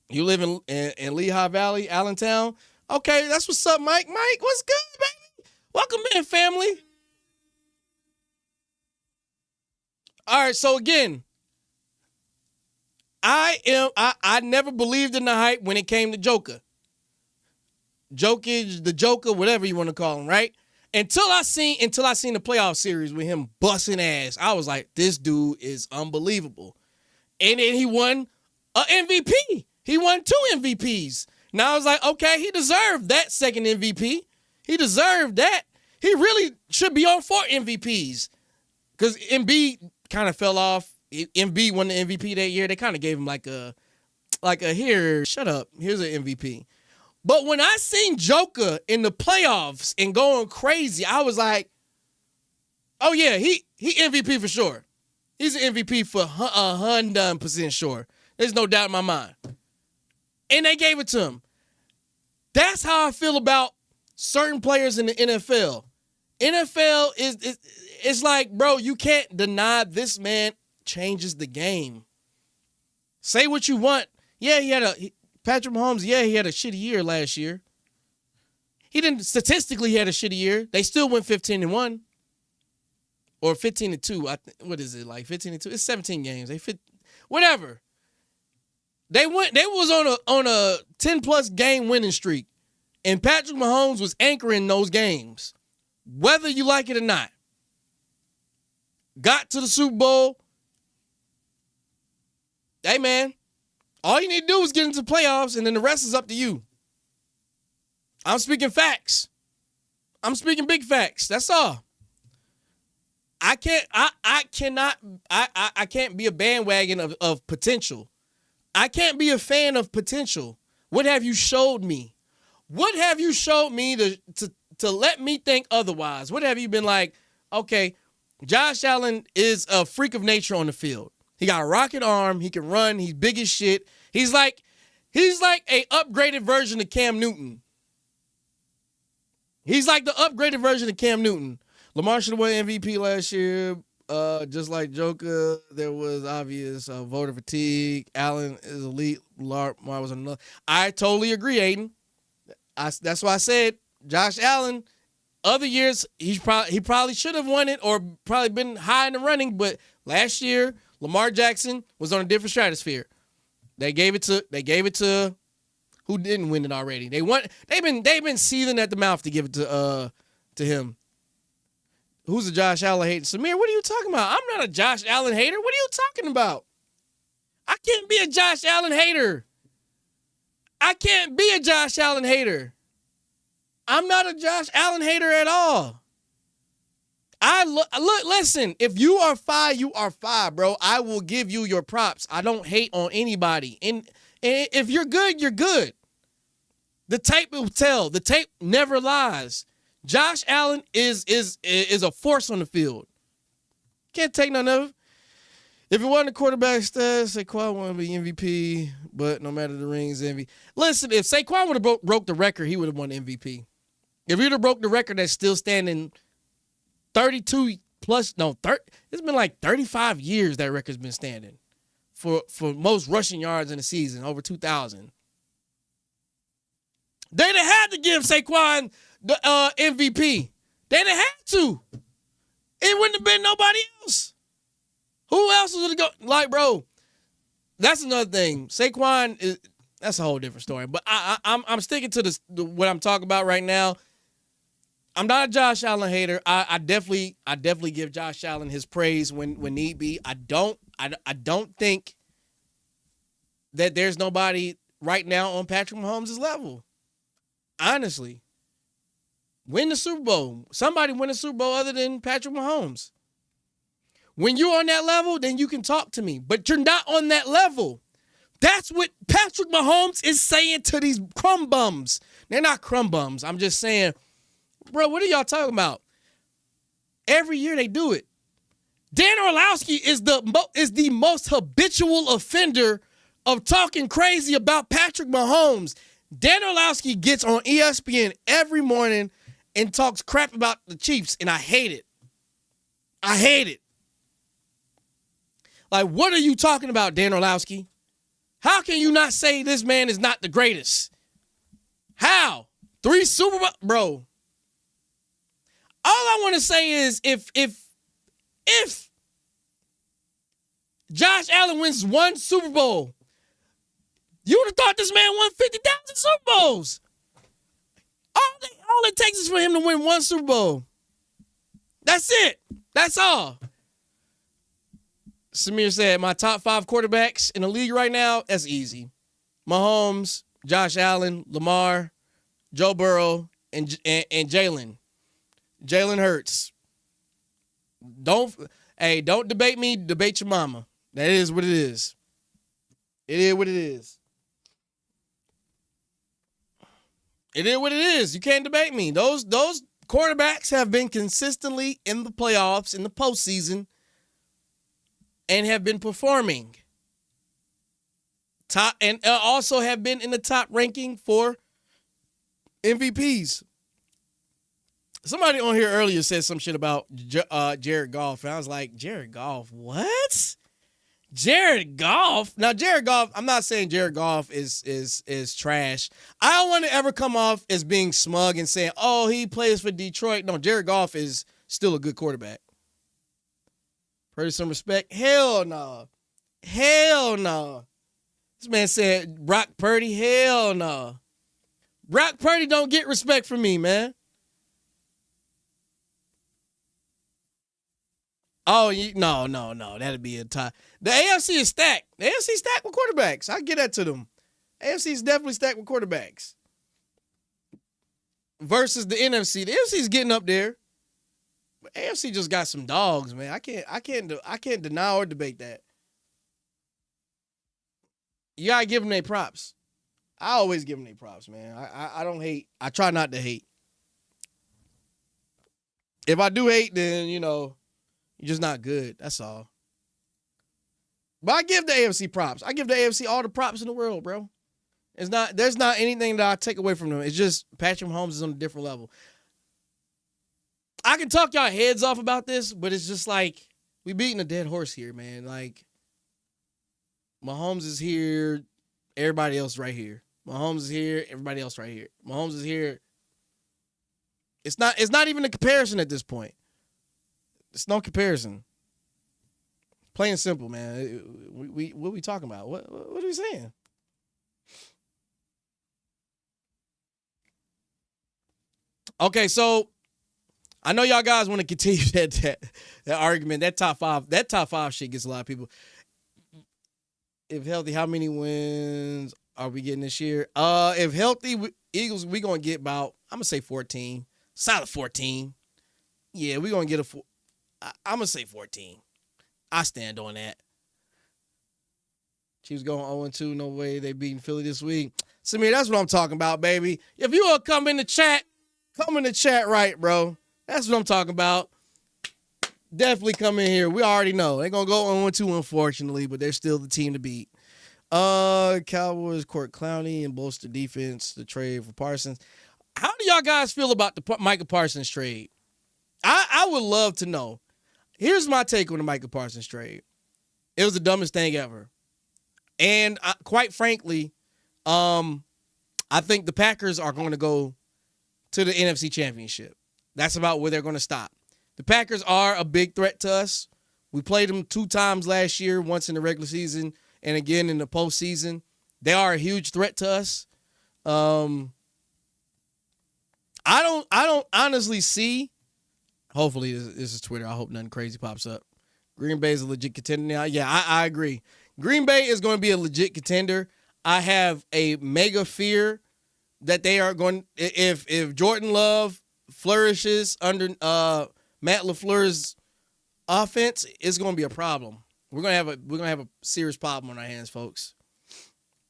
You live in Lehigh Valley, Allentown? Okay, that's what's up, Mike. Mike, what's good, baby? Welcome in, family. All right, so again, I never believed in the hype when it came to Joker. Jokic, the Joker, whatever you want to call him, right? Until I seen the playoff series with him busting ass, I was like, this dude is unbelievable. And then he won an MVP. He won 2 MVPs. Now I was like, okay, he deserved that second MVP. He deserved that. He really should be on 4 MVPs. Because Embiid kind of fell off. Embiid won the MVP that year. They kind of gave him like a here, shut up. Here's an MVP. But when I seen Joker in the playoffs and going crazy, I was like, oh, yeah, he MVP for sure. He's an MVP for 100% sure. There's no doubt in my mind. And they gave it to him. That's how I feel about certain players in the NFL. NFL it's like, bro, you can't deny this man changes the game. Say what you want. Yeah, Patrick Mahomes, yeah, he had a shitty year last year. Statistically, he had a shitty year. They still went 15-1. Or 15-2. What is it, like 15-2? It's 17 games. Whatever. They was on a 10+ game winning streak. And Patrick Mahomes was anchoring those games. Whether you like it or not. Got to the Super Bowl. Hey, man. All you need to do is get into the playoffs, and then the rest is up to you. I'm speaking facts. I'm speaking big facts. That's all. I can't be a bandwagon of potential. I can't be a fan of potential. What have you showed me? What have you showed me to let me think otherwise? What have you been like, okay, Josh Allen is a freak of nature on the field. He got a rocket arm. He can run. He's big as shit. He's like a upgraded version of Cam Newton. He's like the upgraded version of Cam Newton. Lamar should have won MVP last year. Just like Joker, there was obvious voter fatigue. Allen is elite. Lamar was another. I totally agree, Aiden. That's why I said Josh Allen. Other years, he probably should have won it or probably been high in the running. But last year, Lamar Jackson was on a different stratosphere. They gave it to who didn't win it already. They've been seething at the mouth to give it to him. Who's a Josh Allen hater? Samir, what are you talking about? I'm not a Josh Allen hater. What are you talking about? I can't be a Josh Allen hater. I can't be a Josh Allen hater. I'm not a Josh Allen hater at all. Listen, if you are fire, you are fire, bro. I will give you your props. I don't hate on anybody. And if you're good, you're good. The tape will tell. The tape never lies. Josh Allen is a force on the field. Can't take none of it. If it wasn't a quarterback stats, Saquon wouldn't be MVP, but no matter the rings, MVP. Listen, if Saquon would have broke the record, he would have won MVP. If he would have broke the record that's still standing 32 plus, it's been like 35 years that record's been standing for most rushing yards in a season, over 2,000. They'd have had to give Saquon the MVP. They'd have had to. It wouldn't have been nobody else. Who else was going to go? Like, bro, that's another thing. Saquon, that's a whole different story. But I'm sticking to what I'm talking about right now. I'm not a Josh Allen hater. I definitely give Josh Allen his praise when need be. I don't think that there's nobody right now on Patrick Mahomes' level. Honestly. Win the Super Bowl. Somebody win a Super Bowl other than Patrick Mahomes. When you're on that level, then you can talk to me. But you're not on that level. That's what Patrick Mahomes is saying to these crumb bums. They're not crumb bums. I'm just saying, bro, what are y'all talking about? Every year they do it. Dan Orlowski is the most habitual offender of talking crazy about Patrick Mahomes. Dan Orlowski gets on ESPN every morning and talks crap about the Chiefs, and I hate it. I hate it. Like, what are you talking about, Dan Orlowski? How can you not say this man is not the greatest? How? 3 Super Bowl, bro. All I want to say is if Josh Allen wins 1 Super Bowl, you would have thought this man won 50,000 Super Bowls. All it takes is for him to win 1 Super Bowl. That's it. That's all. Samir said, my top 5 quarterbacks in the league right now, that's easy. Mahomes, Josh Allen, Lamar, Joe Burrow, and Jalen. Jalen Hurts. Don't debate me, debate your mama. That is what it is. It is what it is. It is what it is. You can't debate me. Those quarterbacks have been consistently in the playoffs, in the postseason, and have been performing. Top and also have been in the top ranking for MVPs. Somebody on here earlier said some shit about Jared Goff, and I was like, Jared Goff, what? Jared Goff. Now, Jared Goff, I'm not saying Jared Goff is trash. I don't want to ever come off as being smug and saying, oh, he plays for Detroit. No, Jared Goff is still a good quarterback. Purdy some respect? Hell no. Hell no. This man said Brock Purdy? Hell no. Brock Purdy don't get respect from me, man. Oh, no. That'd be a tie. The AFC is stacked. The AFC is stacked with quarterbacks. I get that to them. AFC is definitely stacked with quarterbacks. Versus the NFC. The NFC is getting up there. But AFC just got some dogs, man. I can't deny or debate that. You gotta give them their props. I always give them their props, man. I don't hate. I try not to hate. If I do hate, then, you're just not good. That's all. But I give the AFC props. I give the AFC all the props in the world, bro. There's not anything that I take away from them. It's just Patrick Mahomes is on a different level. I can talk y'all heads off about this, but it's just like we beating a dead horse here, man. Like Mahomes is here, everybody else right here. Mahomes is here, everybody else right here. Mahomes is here. It's not even a comparison at this point. It's no comparison. Plain and simple, man. What are we talking about? What are we saying? Okay, so I know y'all guys want to continue that argument. That top five shit gets a lot of people. If healthy, how many wins are we getting this year? If healthy, Eagles, we gonna get about, I'm gonna say 14, solid 14. Yeah, we gonna get I'm gonna say 14. I stand on that. Chiefs going 0-2. No way they beating Philly this week. Samir, that's what I'm talking about, baby. If you all come in the chat right, bro. That's what I'm talking about. Definitely come in here. We already know. They're going to go 0-2, unfortunately, but they're still the team to beat. Cowboys court Clowney and bolster defense, the trade for Parsons. How do y'all guys feel about the Micah Parsons trade? I would love to know. Here's my take on the Micah Parsons trade. It was the dumbest thing ever. And quite frankly, I think the Packers are going to go to the NFC Championship. That's about where they're going to stop. The Packers are a big threat to us. We played them 2 times last year, once in the regular season and again in the postseason. They are a huge threat to us. I don't honestly see. Hopefully this is Twitter. I hope nothing crazy pops up. Green Bay is a legit contender now. Yeah, I agree. Green Bay is going to be a legit contender. I have a mega fear that they are going, if Jordan Love flourishes under Matt LaFleur's offense, it's going to be a problem. We're going to have a serious problem on our hands, folks.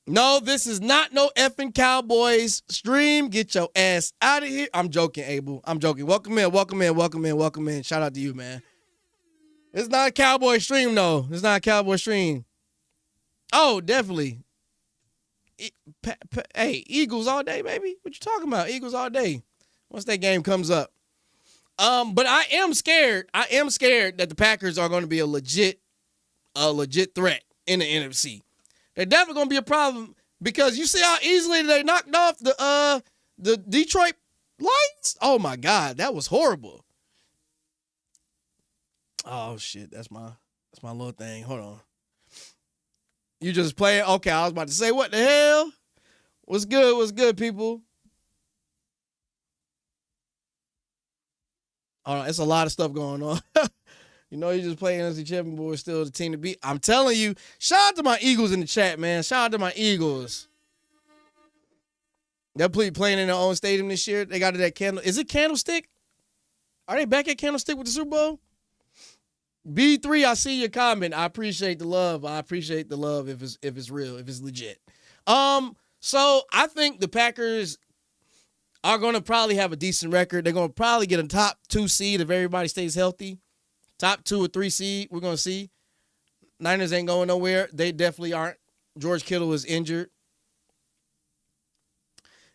No, this is not no effing Cowboys stream. Get your ass out of here. I'm joking, Abel. I'm joking. Welcome in. Shout out to you, man. It's not a Cowboy stream, though. It's not a Cowboy stream. Oh, definitely. Hey, Eagles all day, baby. What you talking about? Eagles all day. Once that game comes up. But I am scared. That the Packers are going to be a legit threat in the NFC. They're definitely going to be a problem because you see how easily they knocked off the Detroit Lions? Oh my God, that was horrible. Oh shit, that's my little thing. Hold on. You just playing? Okay, I was about to say, what the hell? What's good, people? Hold on, it's a lot of stuff going on. You just playing NFC Champion, but we're still the team to beat. I'm telling you, shout out to my Eagles in the chat, man. Shout out to my Eagles. They're playing in their own stadium this year. They got it at Is it Candlestick? Are they back at Candlestick with the Super Bowl? B3, I see your comment. I appreciate the love. if it's real, if it's legit. So I think the Packers, are going to probably have a decent record. They're going to probably get a top 2 seed if everybody stays healthy. Top 2 or 3 seed, we're going to see. Niners ain't going nowhere. They definitely aren't. George Kittle is injured.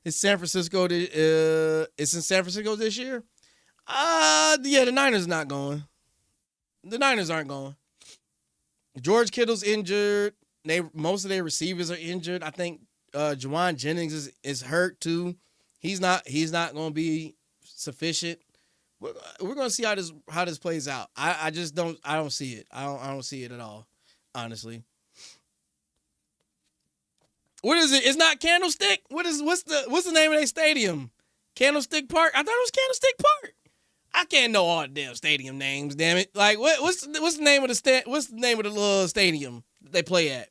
It's San Francisco. It's in San Francisco this year. Yeah, the Niners not going. The Niners aren't going. George Kittle's injured. Most of their receivers are injured. I think Juwan Jennings is hurt too. He's not going to be sufficient. We're going to see how this plays out. I just don't see it. I don't see it at all, honestly. What is it? It's not Candlestick. What's the name of their stadium? Candlestick Park. I thought it was Candlestick Park. I can't know all the damn stadium names. Damn it! Like what's the name of what's the name of the little stadium that they play at?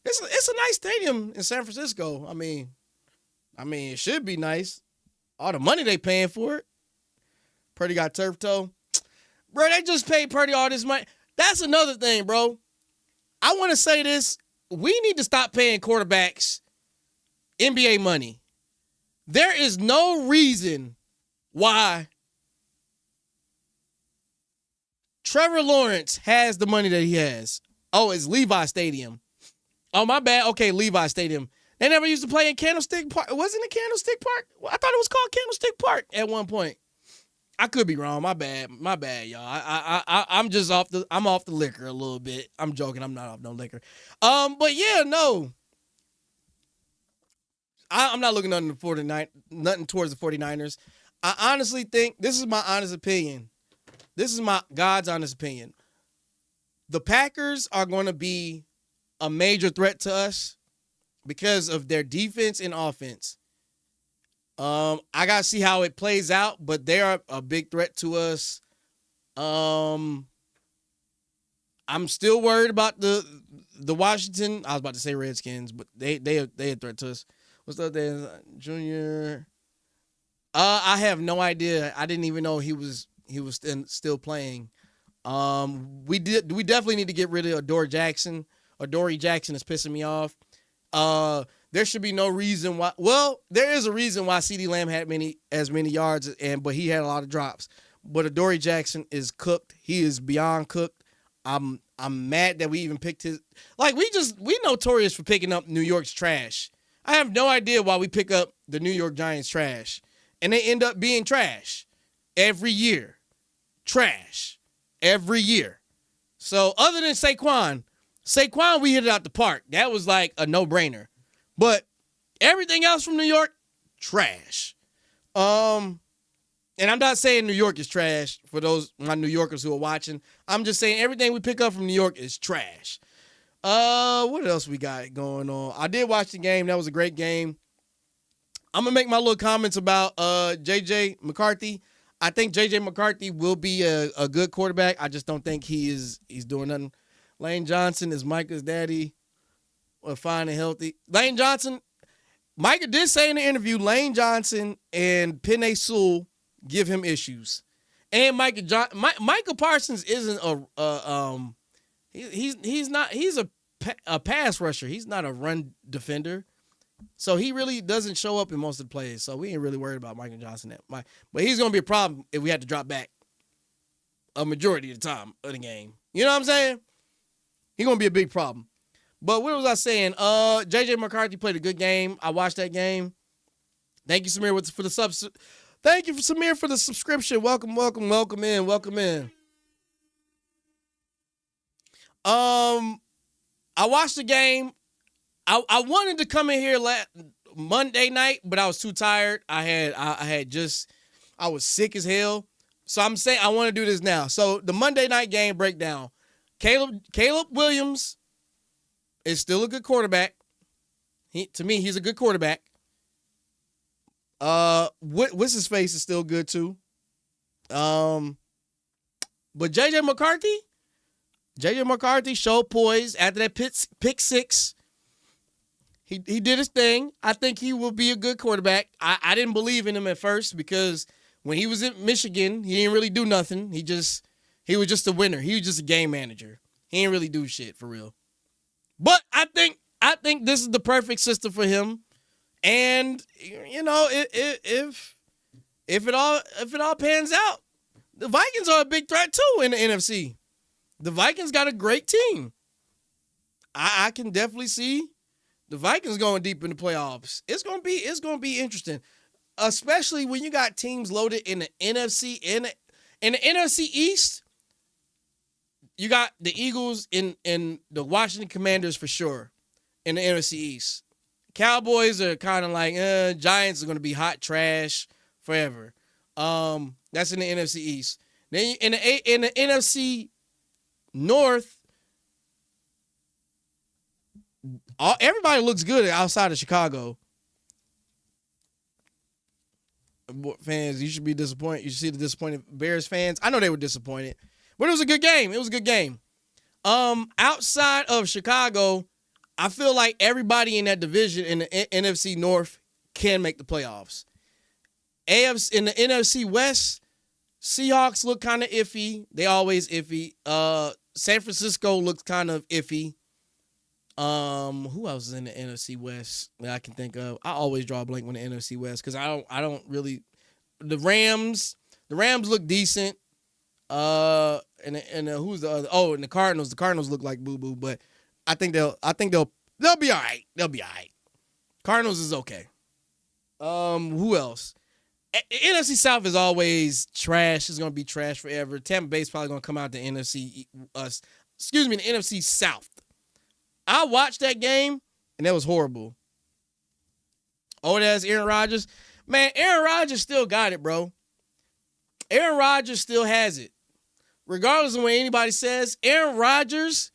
It's a nice stadium in San Francisco. I mean, it should be nice. All the money they paying for it. Purdy got turf toe. Bro, they just paid Purdy all this money. That's another thing, bro. I want to say this. We need to stop paying quarterbacks NBA money. There is no reason why Trevor Lawrence has the money that he has. Oh, it's Levi Stadium. Oh, my bad. Okay, Levi Stadium. They never used to play in Candlestick Park. Wasn't it Candlestick Park? I thought it was called Candlestick Park at one point. I could be wrong. My bad, y'all. I'm just off the liquor a little bit. I'm joking. I'm not off no liquor. But yeah, no. I'm not looking nothing towards the 49ers. I honestly think, this is my honest opinion. This is my God's honest opinion. The Packers are going to be a major threat to us because of their defense and offense. I got to see how it plays out, but they are a big threat to us. I'm still worried about the Washington. I was about to say Redskins, but they a threat to us. What's up there, Junior? I have no idea. I didn't even know he was still playing. We definitely need to get rid of Adoree Jackson. Adoree Jackson is pissing me off. There should be no reason why. Well, there is a reason why CeeDee Lamb had as many yards, but he had a lot of drops. But Adoree Jackson is cooked. He is beyond cooked. I'm mad that we even picked his. Like we notorious for picking up New York's trash. I have no idea why we pick up the New York Giants trash, and they end up being trash every year. Trash every year. So other than Saquon, we hit it out the park. That was like a no-brainer. But everything else from New York, trash. And I'm not saying New York is trash for my New Yorkers who are watching. I'm just saying everything we pick up from New York is trash. What else we got going on? I did watch the game. That was a great game. I'm going to make my little comments about J.J. McCarthy. I think J.J. McCarthy will be a good quarterback. I just don't think he's doing nothing. Lane Johnson is Micah's daddy. Fine and healthy. Lane Johnson, Micah did say in the interview, Lane Johnson and Penei Sewell give him issues. And Micah Parsons isn't he's a pass rusher. He's not a run defender. So he really doesn't show up in most of the plays. So we ain't really worried about Micah Johnson. But he's going to be a problem if we had to drop back a majority of the time of the game. You know what I'm saying? He's going to be a big problem. But what was I saying? J.J. McCarthy played a good game. I watched that game. Thank you, Samir, for the subs. Thank you, Samir, for the subscription. Welcome in. I watched the game. I wanted to come in here Monday night, but I was too tired. I was sick as hell. So I'm saying I want to do this now. So the Monday night game breakdown. Caleb Williams is still a good quarterback. To me, he's a good quarterback. What's his face is still good too. But J.J. McCarthy showed poise after that pick six. He did his thing. I think he will be a good quarterback. I didn't believe in him at first because when he was in Michigan, he didn't really do nothing. He was just a winner. He was just a game manager. He didn't really do shit for real. But I think this is the perfect system for him. And if it all pans out, the Vikings are a big threat too in the NFC. The Vikings got a great team. I can definitely see the Vikings going deep in the playoffs. It's gonna be interesting, especially when you got teams loaded in the NFC. In the NFC East, you got the Eagles and the Washington Commanders for sure. In the NFC East, Cowboys are kind of like Giants are going to be hot trash forever. That's in the NFC East. Then in the NFC North, everybody looks good outside of Chicago. Fans, you should be disappointed. You should see the disappointed Bears fans. I know they were disappointed, but it was a good game. It was a good game. Outside of Chicago, I feel like everybody in that division in the NFC North can make the playoffs. AFC in the NFC West, Seahawks look kind of iffy. They always iffy. San Francisco looks kind of iffy. Who else is in the NFC West that I can think of? I always draw a blank on the NFC West because I don't really. The Rams look decent. And who's the other? Oh, and the Cardinals. The Cardinals look like boo boo, but I think they'll be all right. They'll be all right. Cardinals is okay. Who else? NFC South is always trash. It's gonna be trash forever. Tampa Bay's probably gonna come out the NFC. The NFC South. I watched that game and that was horrible. Oh, that's Aaron Rodgers. Man, Aaron Rodgers still got it, bro. Aaron Rodgers still has it. Regardless of what anybody says, Aaron Rodgers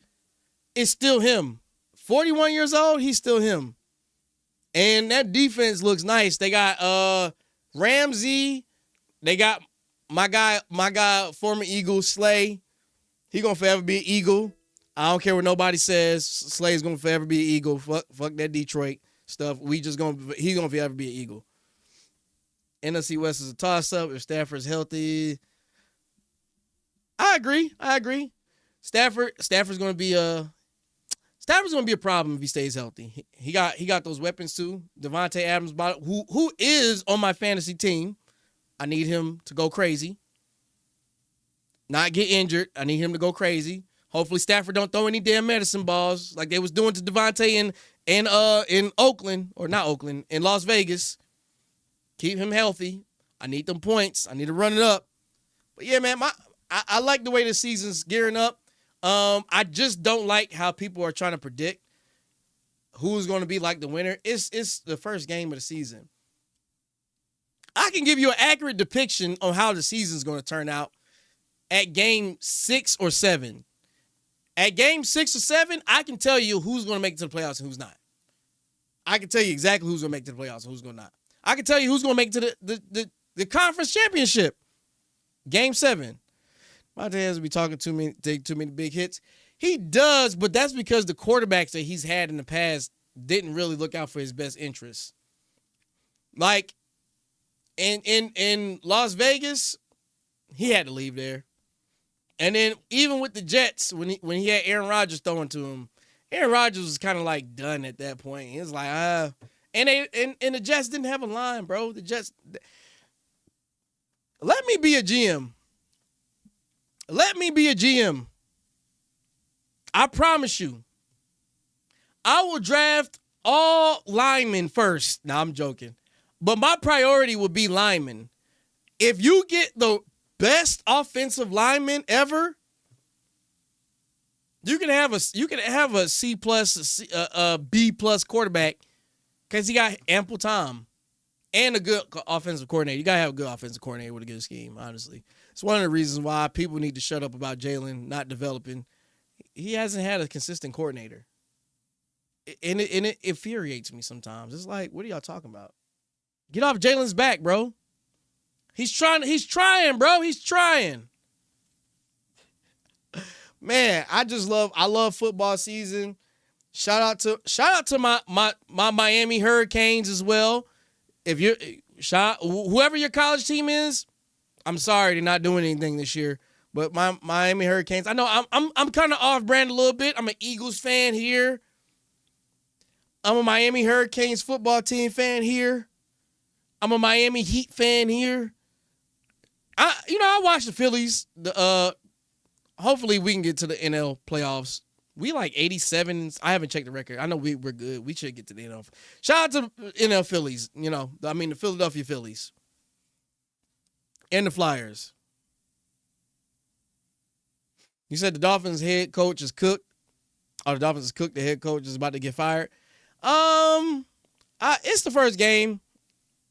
is still him. 41 years old, he's still him. And that defense looks nice. They got Ramsey. They got my guy, former Eagle, Slay. He gonna forever be an Eagle. I don't care what nobody says. Slay's gonna forever be an Eagle. Fuck that Detroit stuff. He's gonna forever be an Eagle. NFC West is a toss-up if Stafford's healthy. I agree. Stafford's gonna be a problem if he stays healthy. He got those weapons too. Devontae Adams, who is on my fantasy team. I need him to go crazy. Not get injured. I need him to go crazy. Hopefully Stafford don't throw any damn medicine balls like they was doing to Devontae in Oakland, or not Oakland, in Las Vegas. Keep him healthy. I need them points. I need to run it up. But yeah, man, I like the way the season's gearing up. I just don't like how people are trying to predict who's going to be like the winner. It's the first game of the season. I can give you an accurate depiction on how the season's going to turn out at game 6 or 7. At game 6 or 7, I can tell you who's going to make it to the playoffs and who's not. I can tell you exactly who's going to make it to the playoffs and who's going to not. I can tell you who's going to make it to the conference championship. Game 7. My dad's be talking to me, take too many big hits. He does, but that's because the quarterbacks that he's had in the past didn't really look out for his best interests. Like in Las Vegas, he had to leave there. And then even with the Jets, when he had Aaron Rodgers throwing to him, Aaron Rodgers was kind of like done at that point. He was like, and the Jets didn't have a line, bro. The Jets. Let me be a GM. Let me be a GM. I promise you. I will draft all linemen first. Now, I'm joking. But my priority would be linemen. If you get the best offensive lineman ever, you can have a C plus, a B plus quarterback because he got ample time and a good offensive coordinator. You gotta have a good offensive coordinator with a good scheme. Honestly, it's one of the reasons why people need to shut up about Jalen not developing. He hasn't had a consistent coordinator, and it infuriates me sometimes. It's like, what are y'all talking about? Get off Jalen's back, bro. He's trying, bro. He's trying. Man, I love football season. Shout out to my Miami Hurricanes as well. If you're whoever your college team is, I'm sorry they're not doing anything this year. But my Miami Hurricanes, I know I'm kind of off brand a little bit. I'm an Eagles fan here. I'm a Miami Hurricanes football team fan here. I'm a Miami Heat fan here. I watch the Phillies. Hopefully we can get to the NL playoffs. We like 87. I haven't checked the record. I know we're good. We should get to the NL. Shout out to the NL Phillies. The Philadelphia Phillies and the Flyers. You said the Dolphins head coach is cooked. The Dolphins is cooked. The head coach is about to get fired. It's the first game.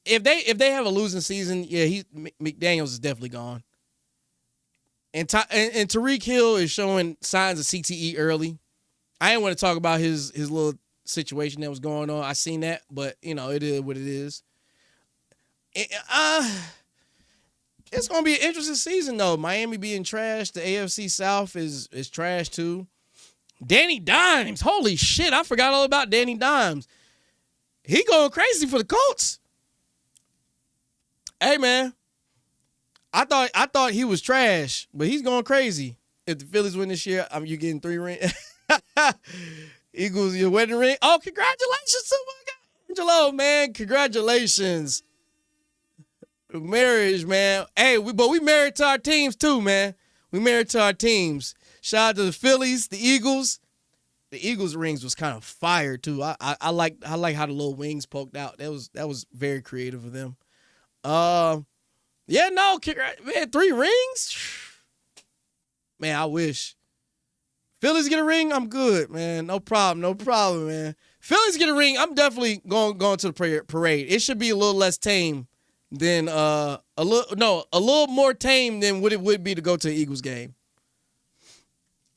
If they have a losing season, McDaniels is definitely gone. And Tyreek Hill is showing signs of CTE early. I didn't want to talk about his little situation that was going on. I seen that, but it is what it is. It's gonna be an interesting season though. Miami being trash. The AFC South is trash too. Danny Dimes, holy shit! I forgot all about Danny Dimes. He going crazy for the Colts. Hey man, I thought he was trash, but he's going crazy. If the Phillies win this year, you're getting 3 rings. Eagles, your wedding ring. Oh, congratulations to my guy Angelo, man. Congratulations. Marriage, man. Hey, we married to our teams too, man. We married to our teams. Shout out to the Phillies, the Eagles. The Eagles rings was kind of fire too. I like how the little wings poked out. That was very creative of them. Man, 3 rings? Man, I wish. Phillies get a ring, I'm good, man. No problem, man. Phillies get a ring, I'm definitely going to the parade. It should be a little less tame than a little more tame than what it would be to go to an Eagles game.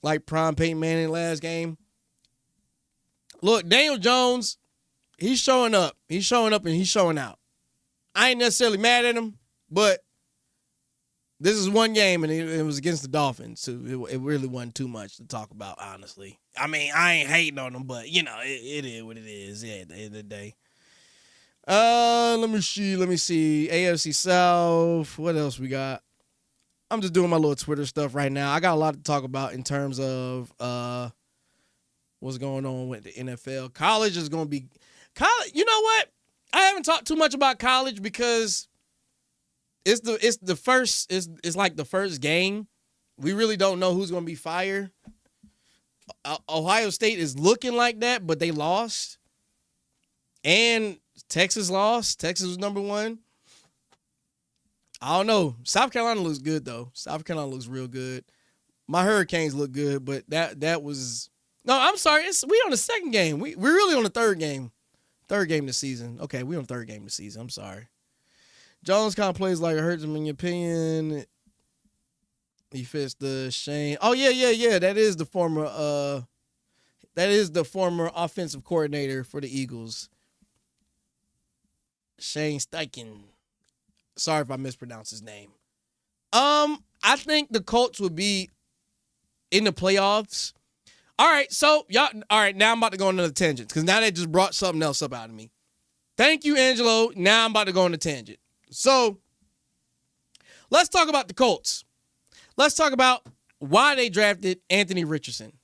Like prime Peyton Manning last game. Look, Daniel Jones, he's showing up. He's showing up and he's showing out. I ain't necessarily mad at him, but this is one game, and it was against the Dolphins, so it really wasn't too much to talk about, honestly. I mean, I ain't hating on them, but, it is what it is, at the end of the day. Let me see. AFC South. What else we got? I'm just doing my little Twitter stuff right now. I got a lot to talk about in terms of what's going on with the NFL. College is going to be – you know what? I haven't talked too much about college because it's like the first game. We really don't know who's going to be fired. Ohio State is looking like that, but they lost. And Texas lost. Texas was number 1. I don't know. South Carolina looks good though. South Carolina looks real good. My Hurricanes look good, but that was no. I'm sorry. We on the second game. We're really on the third game. Third game this season. Okay, we on third game this season. I'm sorry. Jones kind of plays like it hurts him in your opinion. He fits the Shane. Oh yeah. That is the former offensive coordinator for the Eagles. Shane Steichen. Sorry if I mispronounced his name. I think the Colts would be in the playoffs. All right, now I'm about to go on another tangent because now they just brought something else up out of me. Thank you, Angelo. Now I'm about to go on a tangent. So let's talk about the Colts. Let's talk about why they drafted Anthony Richardson.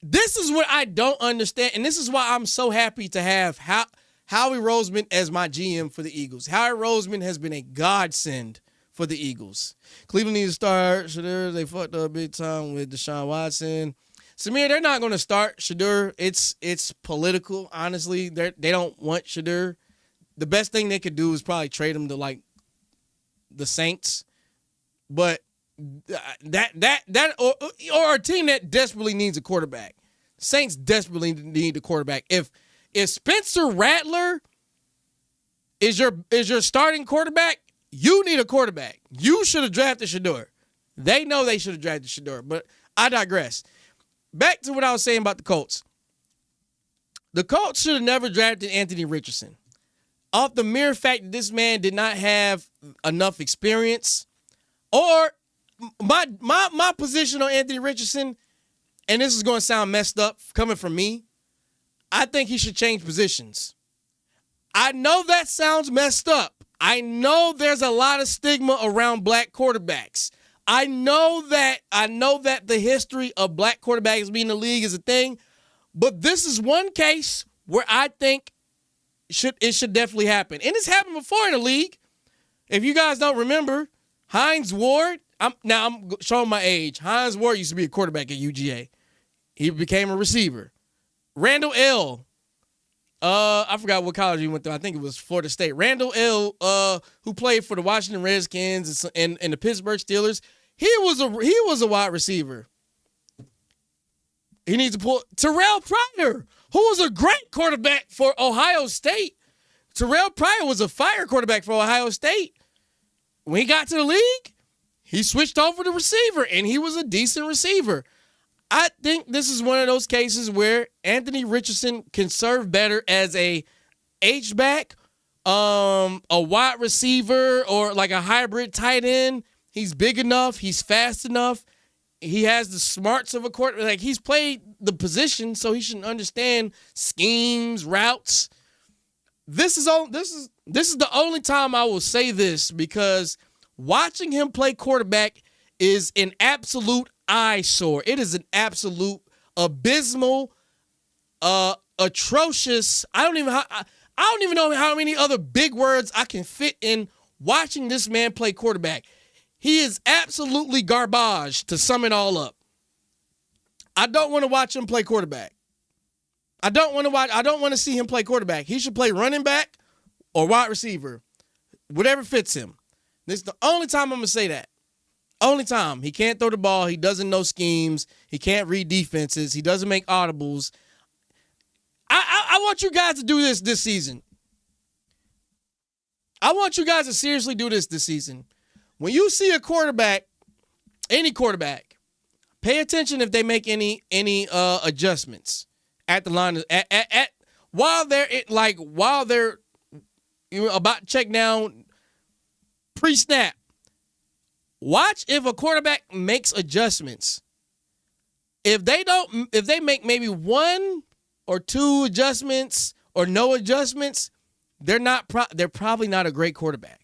This is what I don't understand, and this is why I'm so happy to have Howie Roseman as my GM for the Eagles. Howie Roseman has been a godsend for the Eagles. Cleveland needs to start Shedeur. They fucked up big time with Deshaun Watson. Samir, they're not going to start Shedeur. It's political, honestly. They don't want Shedeur. The best thing they could do is probably trade him to, like, the Saints. But or a team that desperately needs a quarterback. Saints desperately need a quarterback. If Spencer Rattler is your starting quarterback, you need a quarterback. You should have drafted Shedeur. They know they should have drafted Shedeur, but I digress. Back to what I was saying about the Colts. The Colts should have never drafted Anthony Richardson. Off the mere fact that this man did not have enough experience, or my position on Anthony Richardson, and this is going to sound messed up coming from me, I think he should change positions. I know that sounds messed up. I know there's a lot of stigma around black quarterbacks. I know that the history of black quarterbacks being in the league is a thing, But this is one case where I think it should definitely happen. And it's happened before in the league. If you guys don't remember, Hines Ward, I'm showing my age. Hines Ward used to be a quarterback at UGA. He became a receiver. Randall L. I forgot what college he went to. I think it was Florida State. Randall L. Who played for the Washington Redskins and the Pittsburgh Steelers. He was a wide receiver. He needs to pull Terrell Pryor, who was a great quarterback for Ohio State. Terrell Pryor was a fire quarterback for Ohio State. When he got to the league, he switched over to receiver, and he was a decent receiver. I think this is one of those cases where Anthony Richardson can serve better as a H-back, a wide receiver, or like a hybrid tight end. He's big enough. He's fast enough. He has the smarts of a quarterback. Like, he's played the position, so he should understand schemes, routes. This is the only time I will say this, because watching him play quarterback is an absolute eyesore. It is an absolute abysmal, atrocious. I don't even know how many other big words I can fit in watching this man play quarterback. He is absolutely garbage, to sum it all up. I don't want to watch him play quarterback. I don't want to see him play quarterback. He should play running back or wide receiver. Whatever fits him. This is the only time I'm going to say that. Only time. He can't throw the ball. He doesn't know schemes. He can't read defenses. He doesn't make audibles. I want you guys to do this season. I want you guys to seriously do this season. When you see a quarterback, any quarterback, pay attention if they make any adjustments at the line while they're about to check down pre-snap. Watch if a quarterback makes adjustments. If they make maybe one or two adjustments or no adjustments, they're probably not a great quarterback.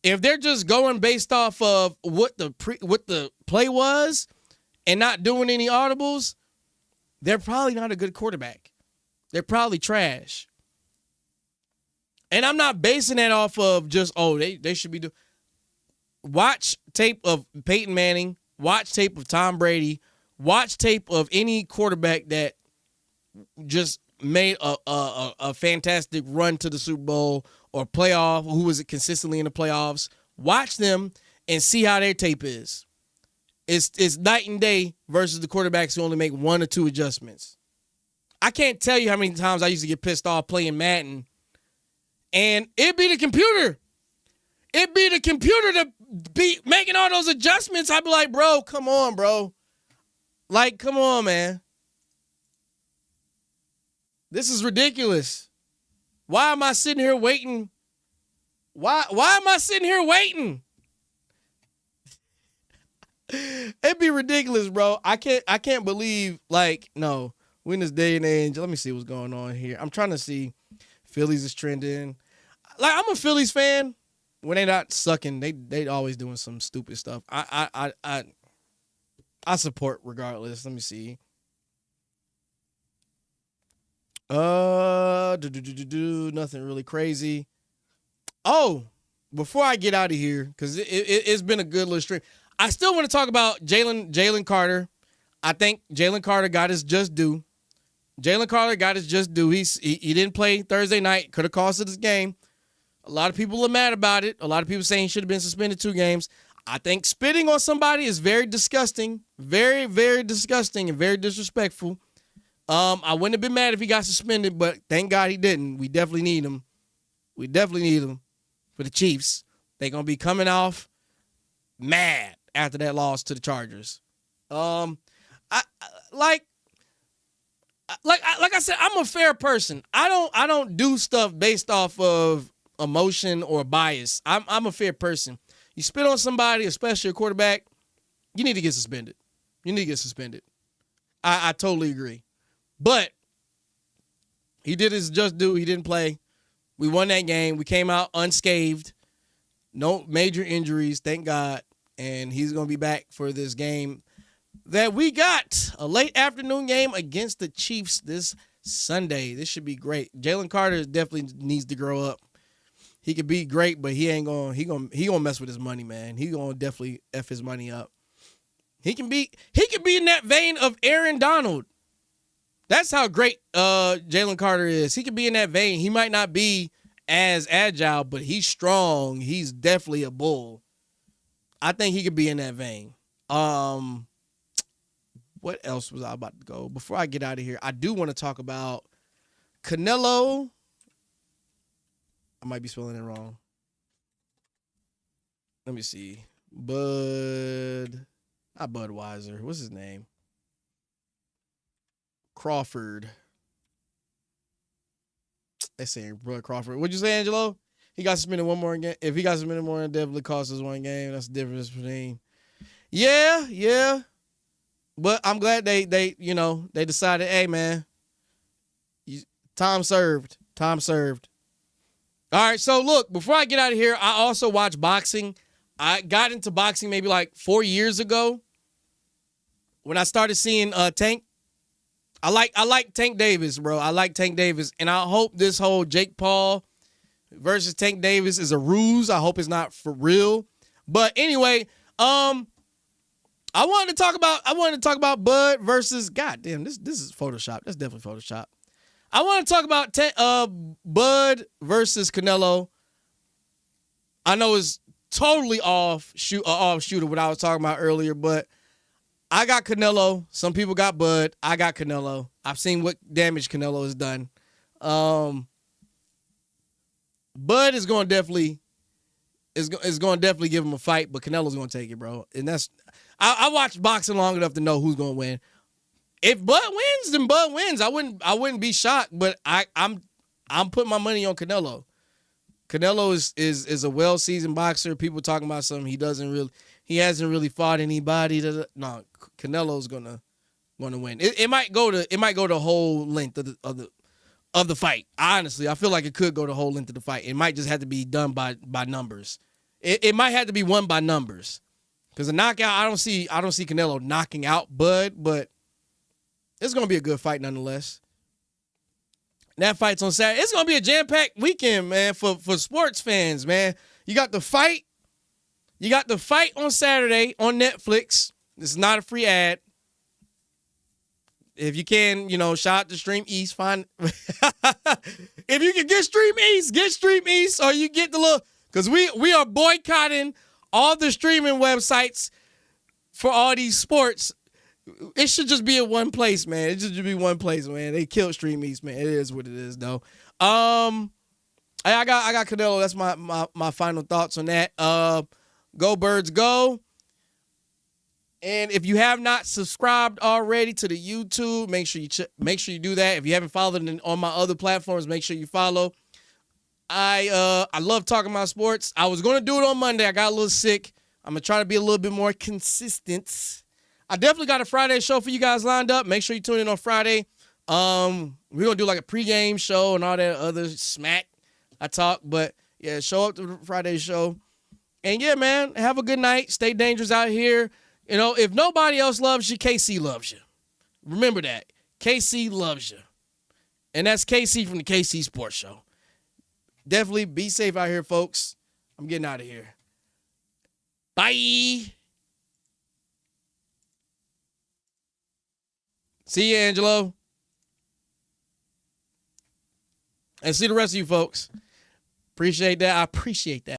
If they're just going based off of what the play was and not doing any audibles, they're probably not a good quarterback. They're probably trash. And I'm not basing that off of just, they should be doing. Watch tape of Peyton Manning. Watch tape of Tom Brady. Watch tape of any quarterback that just made a fantastic run to the Super Bowl or playoff, who was consistently in the playoffs. Watch them and see how their tape is. It's night and day versus the quarterbacks who only make one or two adjustments. I can't tell you how many times I used to get pissed off playing Madden, and it'd be the computer. It'd be the computer to be making all those adjustments. I'd be like, bro, come on, bro. Like, come on, man. This is ridiculous. Why am I sitting here waiting? Why am I sitting here waiting? It'd be ridiculous, bro. I can't believe, no. We're in this day and age. Let me see what's going on here. I'm trying to see. Phillies is trending. I'm a Phillies fan. When they not sucking, they always doing some stupid stuff. I support regardless. Let me see. Nothing really crazy. Oh, before I get out of here, because it's been a good little stream, I still want to talk about Jalen Carter. I think Jalen Carter got his just due. Jalen Carter got his just due. He didn't play Thursday night. Could have cost us this game. A lot of people are mad about it. A lot of people saying he should have been suspended 2 games. I think spitting on somebody is very disgusting. Very, very disgusting and very disrespectful. I wouldn't have been mad if he got suspended, but thank God he didn't. We definitely need him. We definitely need him for the Chiefs. They're going to be coming off mad after that loss to the Chargers. Like I said, I'm a fair person. I don't do stuff based off of emotion or bias. I'm a fair person. You spit on somebody, especially a quarterback, you need to get suspended. You need to get suspended. I totally agree. But he did his just due. He didn't play. We won that game. We came out unscathed. No major injuries, thank God. And he's going to be back for this game. that we got a late afternoon game against the Chiefs this Sunday. This should be great. Jalen Carter definitely needs to grow up. He could be great, but he ain't going. He gonna mess with his money, man. He gonna definitely f his money up. He can be in that vein of Aaron Donald. That's how great Jalen Carter is. He could be in that vein. He might not be as agile, but he's strong. He's definitely a bull. I think he could be in that vein. What else was I about to go? Before I get out of here, I do want to talk about Canelo. I might be spelling it wrong. Let me see. Not Budweiser. What's his name? Crawford. They saying Bud Crawford. What'd you say, Angelo? He got suspended one more game. If he got suspended more, it definitely cost us one game. That's the difference between. Yeah. But I'm glad they decided, hey man, time served. All right, so look, before I get out of here, I also watch boxing. I got into boxing maybe like 4 years ago when I started seeing Tank. I like Tank Davis, bro. I like Tank Davis, and I hope this whole Jake Paul versus Tank Davis is a ruse. I hope it's not for real. But anyway, I wanted to talk about Bud versus. Goddamn, this is Photoshop. That's definitely Photoshop. I want to talk about Bud versus Canelo. I know it's totally off shooter what I was talking about earlier, but I got Canelo. Some people got Bud. I got Canelo. I've seen what damage Canelo has done. Bud is going to definitely give him a fight, but Canelo's going to take it, bro. And that's I watched boxing long enough to know who's going to win. If Bud wins, then Bud wins. I wouldn't be shocked, but I'm putting my money on Canelo. Canelo is a well-seasoned boxer. People talking about something he hasn't really fought anybody. No, Canelo's gonna win. It might go the whole length of the fight. Honestly, I feel like it could go the whole length of the fight. It might just have to be done by numbers. It might have to be won by numbers. Because a knockout, I don't see Canelo knocking out Bud, but it's gonna be a good fight nonetheless. That fight's on Saturday. It's gonna be a jam-packed weekend, man, for sports fans, man. You got the fight on Saturday on Netflix. This is not a free ad. If you can, shout out to Stream East. Find if you can get Stream East, or you get the little, because we are boycotting all the streaming websites for all these sports. It should just be in one place, man. It should just be one place, man. They killed Stream East, man. It is what it is, though. I got Canelo. That's my final thoughts on that. Go Birds, go. And if you have not subscribed already to the YouTube, make sure you do that. If you haven't followed it on my other platforms, make sure you follow. I love talking about sports. I was going to do it on Monday. I got a little sick. I'm going to try to be a little bit more consistent. I definitely got a Friday show for you guys lined up. Make sure you tune in on Friday. We're going to do like a pregame show and all that other smack I talk. But, yeah, show up to the Friday show. And, yeah, man, have a good night. Stay dangerous out here. If nobody else loves you, KC loves you. Remember that. KC loves you. And that's KC from the KC Sports Show. Definitely be safe out here, folks. I'm getting out of here. Bye. See you, Angelo. And see the rest of you folks. Appreciate that. I appreciate that.